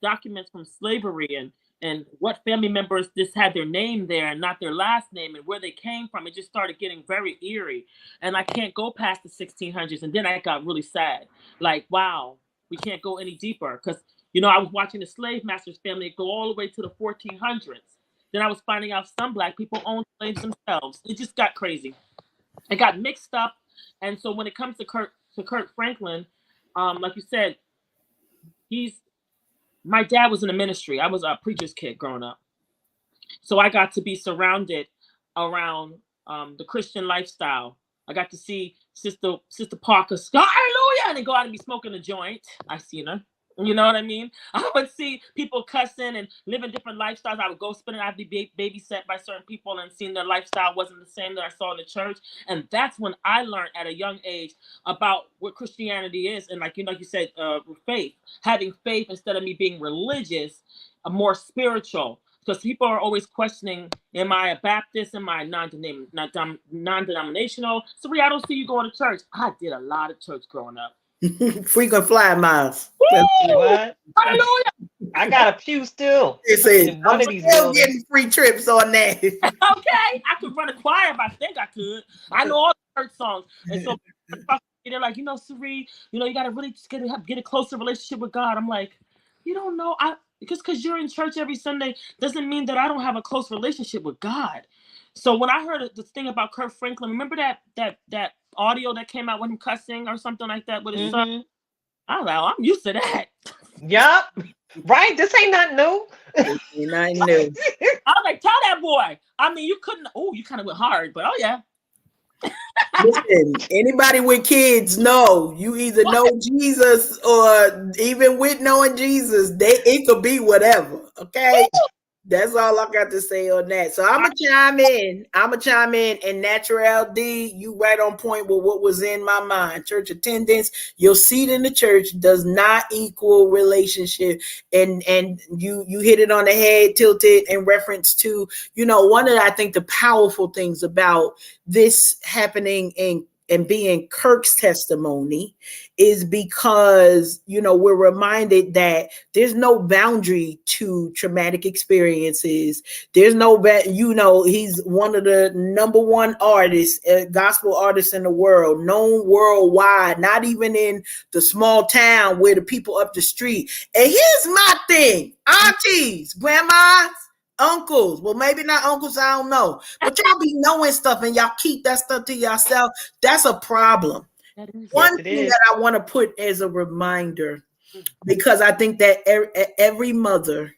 documents from slavery and what family members just had their name there and not their last name and where they came from. It just started getting very eerie. And I can't go past the 1600s. And then I got really sad. Like, wow, we can't go any deeper. Because, you know, I was watching the slave master's family go all the way to the 1400s. Then I was finding out some Black people owned slaves themselves. It just got crazy. It got mixed up. And so when it comes to Kurt Franklin, like you said, my dad was in the ministry. I was a preacher's kid growing up. So I got to be surrounded around the Christian lifestyle. I got to see Sister Parker, hallelujah, and then go out and be smoking a joint. I seen her. You know what I mean? I would see people cussing and living different lifestyles. I would go spend it. I'd be babysat by certain people and seeing their lifestyle wasn't the same that I saw in the church. And that's when I learned at a young age about what Christianity is. And like you said, faith, having faith instead of me being religious, more spiritual. Because people are always questioning, am I a Baptist? Am I non-denominational? Cyrie, I don't see you going to church. I did a lot of church growing up. Frequent flyer miles. What? Hallelujah. I got a pew still. I'm still getting free trips on that. Okay. I could run a choir if I think I could. I know all the church songs. And so they're like, Cyrie, you got to really just get a closer relationship with God. I'm like, you don't know. Because you're in church every Sunday doesn't mean that I don't have a close relationship with God. So when I heard this thing about Kurt Franklin, remember that audio that came out with him cussing or something like that with his son? I was like, oh, I'm used to that. Yup. Right? This ain't nothing new. Ain't nothing new. I was like, tell that boy. I mean, you couldn't. Oh, you kind of went hard, but oh yeah. Listen, anybody with kids know you either know Jesus or even with knowing Jesus, it could be whatever. Okay. That's all I got to say on that. So I'm gonna chime in, and Natural D, you right on point with what was in my mind. Church attendance, your seat in the church does not equal relationship, and you hit it on the head, tilted in reference to one of I think the powerful things about this happening and being Kirk's testimony is because, we're reminded that there's no boundary to traumatic experiences. There's no, he's one of the number one artists, gospel artists in the world, known worldwide, not even in the small town where the people up the street. And here's my thing, aunties, grandmas, uncles, well, maybe not uncles, I don't know, but y'all be knowing stuff and y'all keep that stuff to yourself. That's a problem. One thing that I want to put as a reminder, because I think that every mother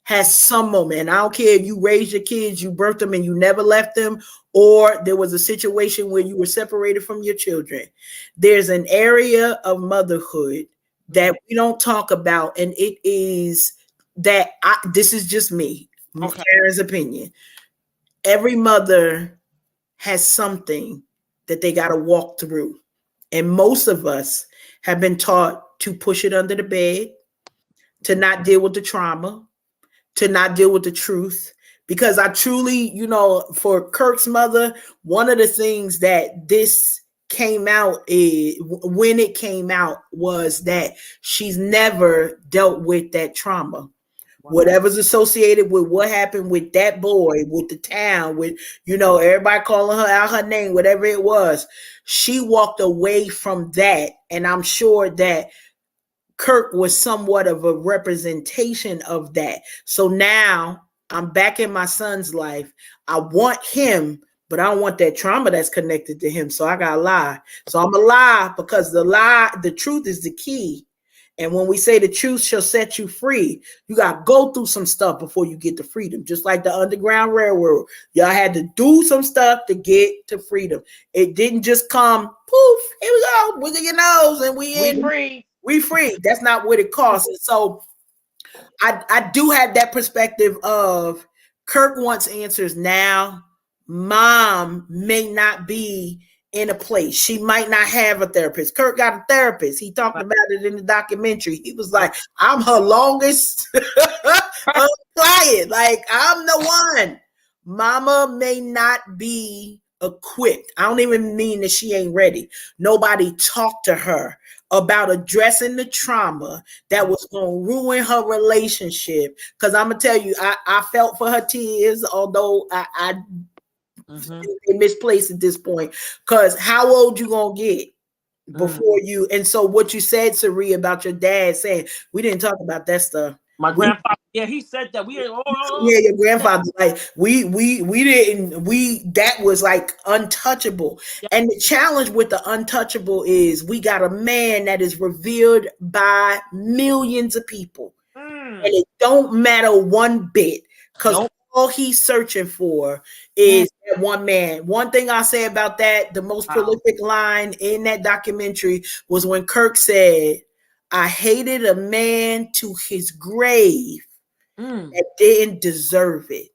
has some moment, and I don't care if you raised your kids, you birthed them and you never left them, or there was a situation where you were separated from your children. There's an area of motherhood that we don't talk about, and it is that this is just me. Karen's opinion. Every mother has something that they got to walk through. And most of us have been taught to push it under the bed, to not deal with the trauma, to not deal with the truth. Because I truly, for Kirk's mother, one of the things that this came out when it came out was that she's never dealt with that trauma. Whatever's associated with what happened with that boy, with the town, with, everybody calling her out her name, whatever it was, she walked away from that. And I'm sure that Kirk was somewhat of a representation of that. So now I'm back in my son's life. I want him, but I don't want that trauma that's connected to him. So I got to lie. So I'm a lie because the truth is the key. And when we say the truth shall set you free, you got to go through some stuff before you get to freedom. Just like the Underground Railroad. Y'all had to do some stuff to get to freedom. It didn't just come, poof, here we go, wiggle your nose, and we in. Free. We free. That's not what it costs. And so I do have that perspective of Kirk wants answers now. Mom may not be in a place. She might not have a therapist. Kirk got a therapist. He talked about it in the documentary. He was like, I'm her longest client. Like, I'm the one. Mama may not be equipped. I don't even mean that she ain't ready. Nobody talked to her about addressing the trauma that was going to ruin her relationship. Because I'm going to tell you, I felt for her tears, although I misplaced at this point. Because how old you going to get before you? And so what you said, Cyrie, about your dad saying, we didn't talk about that stuff. My grandfather, yeah, he said that. Yeah, your grandfather, like we didn't, that was like untouchable. Yeah. And the challenge with the untouchable is we got a man that is revered by millions of people. And it don't matter one bit, because all he's searching for is that one man. One thing I'll say about that, the most prolific line in that documentary was when Kirk said, I hated a man to his grave that didn't deserve it.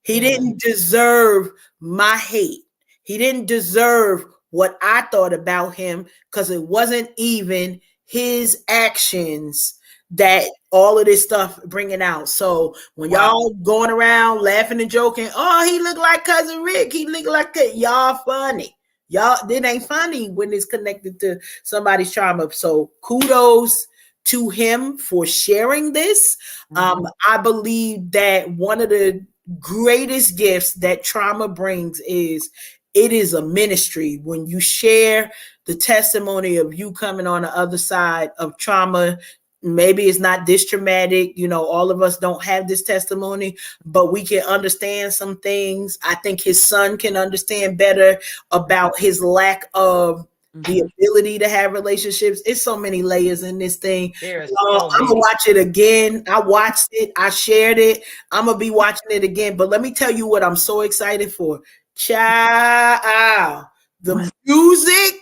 He didn't deserve my hate. He didn't deserve what I thought about him, because it wasn't even his actions that all of this stuff bringing out. So when y'all going around laughing and joking, oh, he looked like Cousin Rick, he looked like that, y'all funny. Y'all, it ain't funny when it's connected to somebody's trauma. So kudos to him for sharing this. I believe that one of the greatest gifts that trauma brings is it is a ministry. When you share the testimony of you coming on the other side of trauma, maybe it's not this traumatic, all of us don't have this testimony, but we can understand some things. I think his son can understand better about his lack of the ability to have relationships. It's so many layers in this thing. I'm gonna watch it again. I watched it, I shared it, I'm gonna be watching it again. But let me tell you what I'm so excited for. Child, the music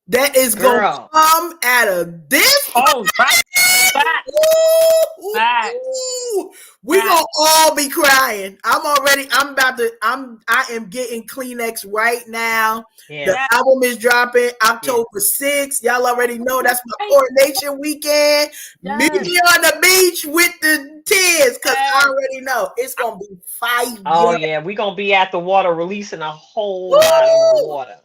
that is going to come out of this. Oh, right. We're going to all be crying. I am getting Kleenex right now. Yeah. The album is dropping October 6th. Y'all already know that's my coronation weekend. Meet me on the beach with the tears, because I already know it's going to be fire. Oh, yeah. We're going to be at the water releasing a whole lot of water.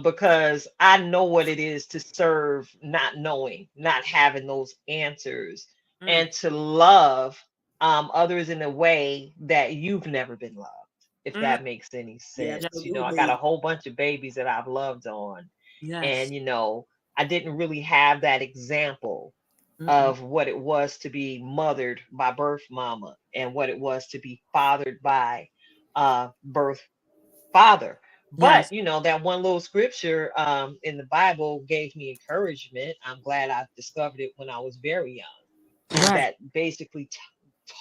Because I know what it is to serve not knowing, not having those answers, and to love others in a way that you've never been loved, if that makes any sense. Yeah, I got a whole bunch of babies that I've loved on. Yes. And, I didn't really have that example of what it was to be mothered by birth mama and what it was to be fathered by birth father. But that one little scripture in the Bible gave me encouragement. I'm glad I discovered it when I was very young. That basically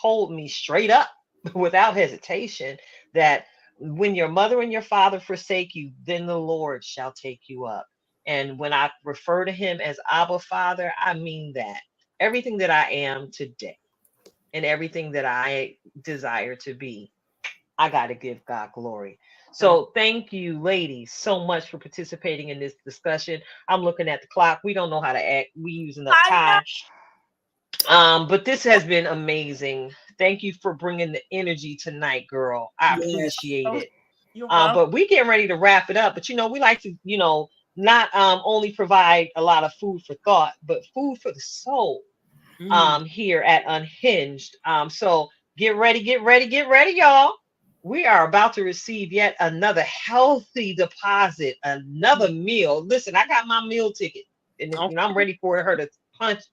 told me straight up, without hesitation, that when your mother and your father forsake you, then the Lord shall take you up. And when I refer to him as Abba Father, I mean that everything that I am today and everything that I desire to be, I got to give God glory. So thank you, ladies, so much for participating in this discussion. I'm looking at the clock. We don't know how to act. We using up time. But this has been amazing. Thank you for bringing the energy tonight, girl. I appreciate it. But we getting ready to wrap it up. But we like to, not only provide a lot of food for thought, but food for the soul. Here at Unhinged. So get ready, y'all. We are about to receive yet another healthy deposit, another meal. Listen, I got my meal ticket, and I'm ready for her to punch it.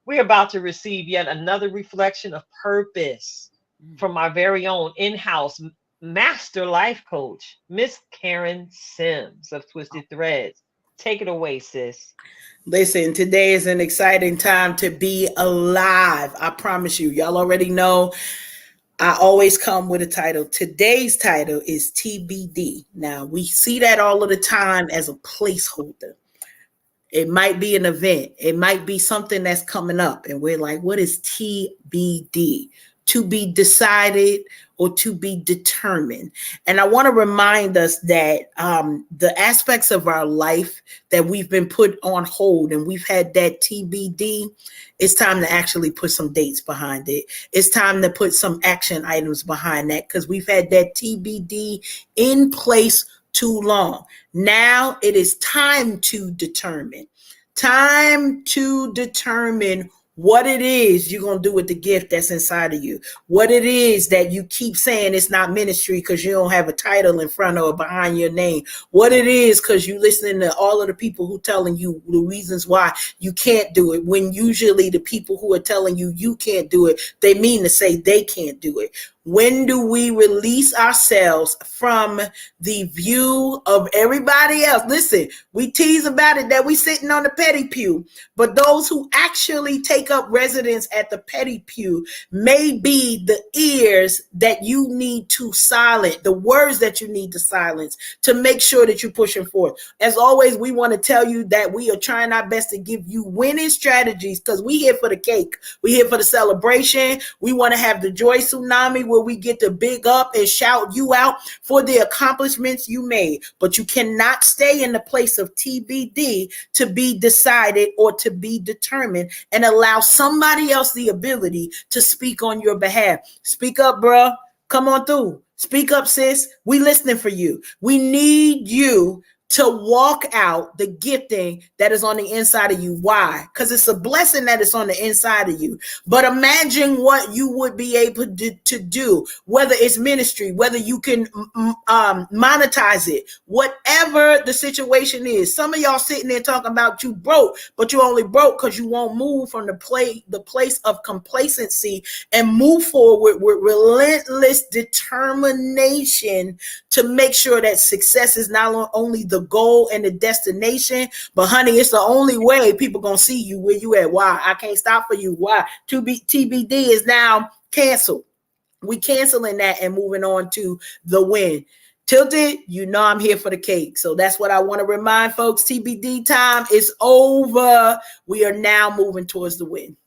We're about to receive yet another reflection of purpose from our very own in-house master life coach, Miss Karen Sims of Twisted Threads. Take it away, sis. Listen, today is an exciting time to be alive. I promise you. Y'all already know I always come with a title. Today's title is TBD. Now, we see that all of the time as a placeholder. It might be an event. It might be something that's coming up. And we're like, what is TBD? To be decided or to be determined. And I want to remind us that the aspects of our life that we've been put on hold and we've had that TBD, it's time to actually put some dates behind it. It's time to put some action items behind that because we've had that TBD in place too long. Now it is time to determine. Time to determine what it is you're going to do with the gift that's inside of you. What it is that you keep saying it's not ministry because you don't have a title in front or behind your name. What it is because you listening to all of the people who telling you the reasons why you can't do it, when usually the people who are telling you you can't do it, they mean to say they can't do it. When do we release ourselves from the view of everybody else? Listen, we tease about it that we sitting on the petty pew, but those who actually take up residence at the petty pew may be the ears that you need to silence, the words that you need to silence to make sure that you're pushing forward. As always, we want to tell you that we are trying our best to give you winning strategies because we here for the cake. We here for the celebration. We want to have the joy tsunami where we get to big up and shout you out for the accomplishments you made. But you cannot stay in the place of TBD to be decided or to be determined and allow somebody else the ability to speak on your behalf. Speak up, bruh. Come on through. Speak up, sis. We listening for you. We need you to walk out the gifting that is on the inside of you. Why? Because it's a blessing that it's on the inside of you. But imagine what you would be able to do, whether it's ministry, whether you can monetize it, whatever the situation is. Some of y'all sitting there talking about you broke, but you only broke because you won't move from the place of complacency and move forward with relentless determination to make sure that success is not only the goal and the destination, but honey, it's the only way people gonna see you where you at. Why? I can't stop for you. Why? TBD is now canceled. We canceling that and moving on to the win. Tilted, you know I'm here for the cake. So that's what I want to remind folks. TBD time is over. We are now moving towards the win.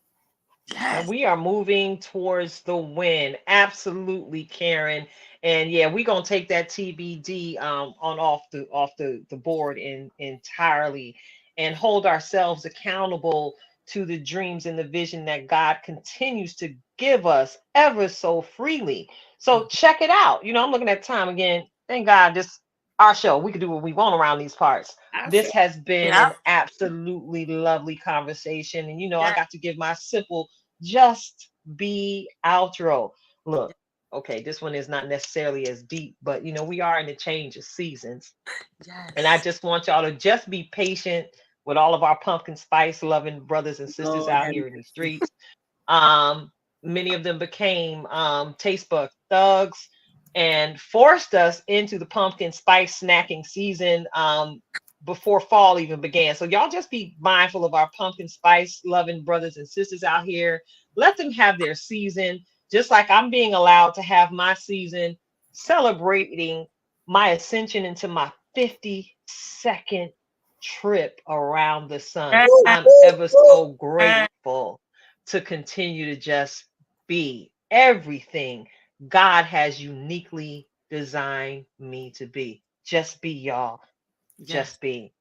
And we are moving towards the win. Absolutely, Karen. And yeah, we're gonna take that TBD on off the board entirely and hold ourselves accountable to the dreams and the vision that God continues to give us ever so freely. So check it out. I'm looking at time again. Thank God this our show. We can do what we want around these parts. This has been an absolutely lovely conversation. And I got to give my simple just be outro. Look, okay, this one is not necessarily as deep, but we are in the change of seasons. And I just want y'all to just be patient with all of our pumpkin spice loving brothers and sisters out here in the streets. Many of them became taste bud thugs and forced us into the pumpkin spice snacking season before fall even began. So y'all just be mindful of our pumpkin spice loving brothers and sisters out here. Let them have their season, just like I'm being allowed to have my season, celebrating my ascension into my 52nd trip around the sun. I'm ever so grateful to continue to just be everything God has uniquely designed me to be. Just be, y'all. Just be.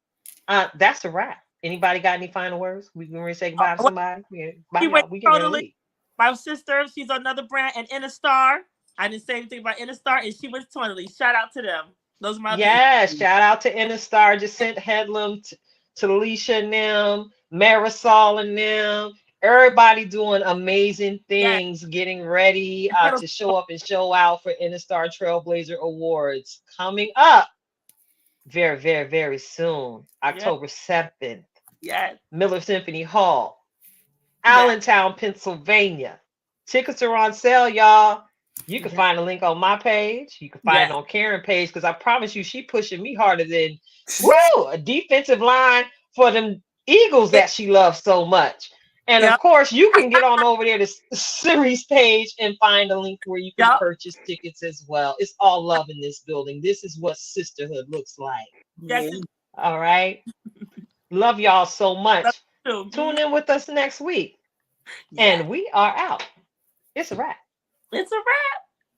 That's a wrap. Anybody got any final words? We can really say goodbye to somebody. Bye, y'all. We can really leave. My sister, she's another brand, and Innistar. I didn't say anything about Innistar, and she was totally. Shout out to them. Those are my Yes, shout out to Innistar, Jacinth Headlam, to Alicia and them, Marisol and them. Everybody doing amazing things, getting ready to show up and show out for Industry Trailblazer Awards coming up very, very, very soon. October 7th. Yes. Miller Symphony Hall, Allentown, Pennsylvania. Tickets are on sale, y'all. You can find a link on my page. You can find it on Karen's page because I promise you, she pushing me harder than a defensive line for them Eagles that she loves so much. And of course, you can get on over there to Cyrie's page and find a link where you can purchase tickets as well. It's all love in this building. This is what sisterhood looks like. Yes. All right. Love y'all so much. Too. Tune in with us next week. Yeah. And we are out. It's a wrap. It's a wrap.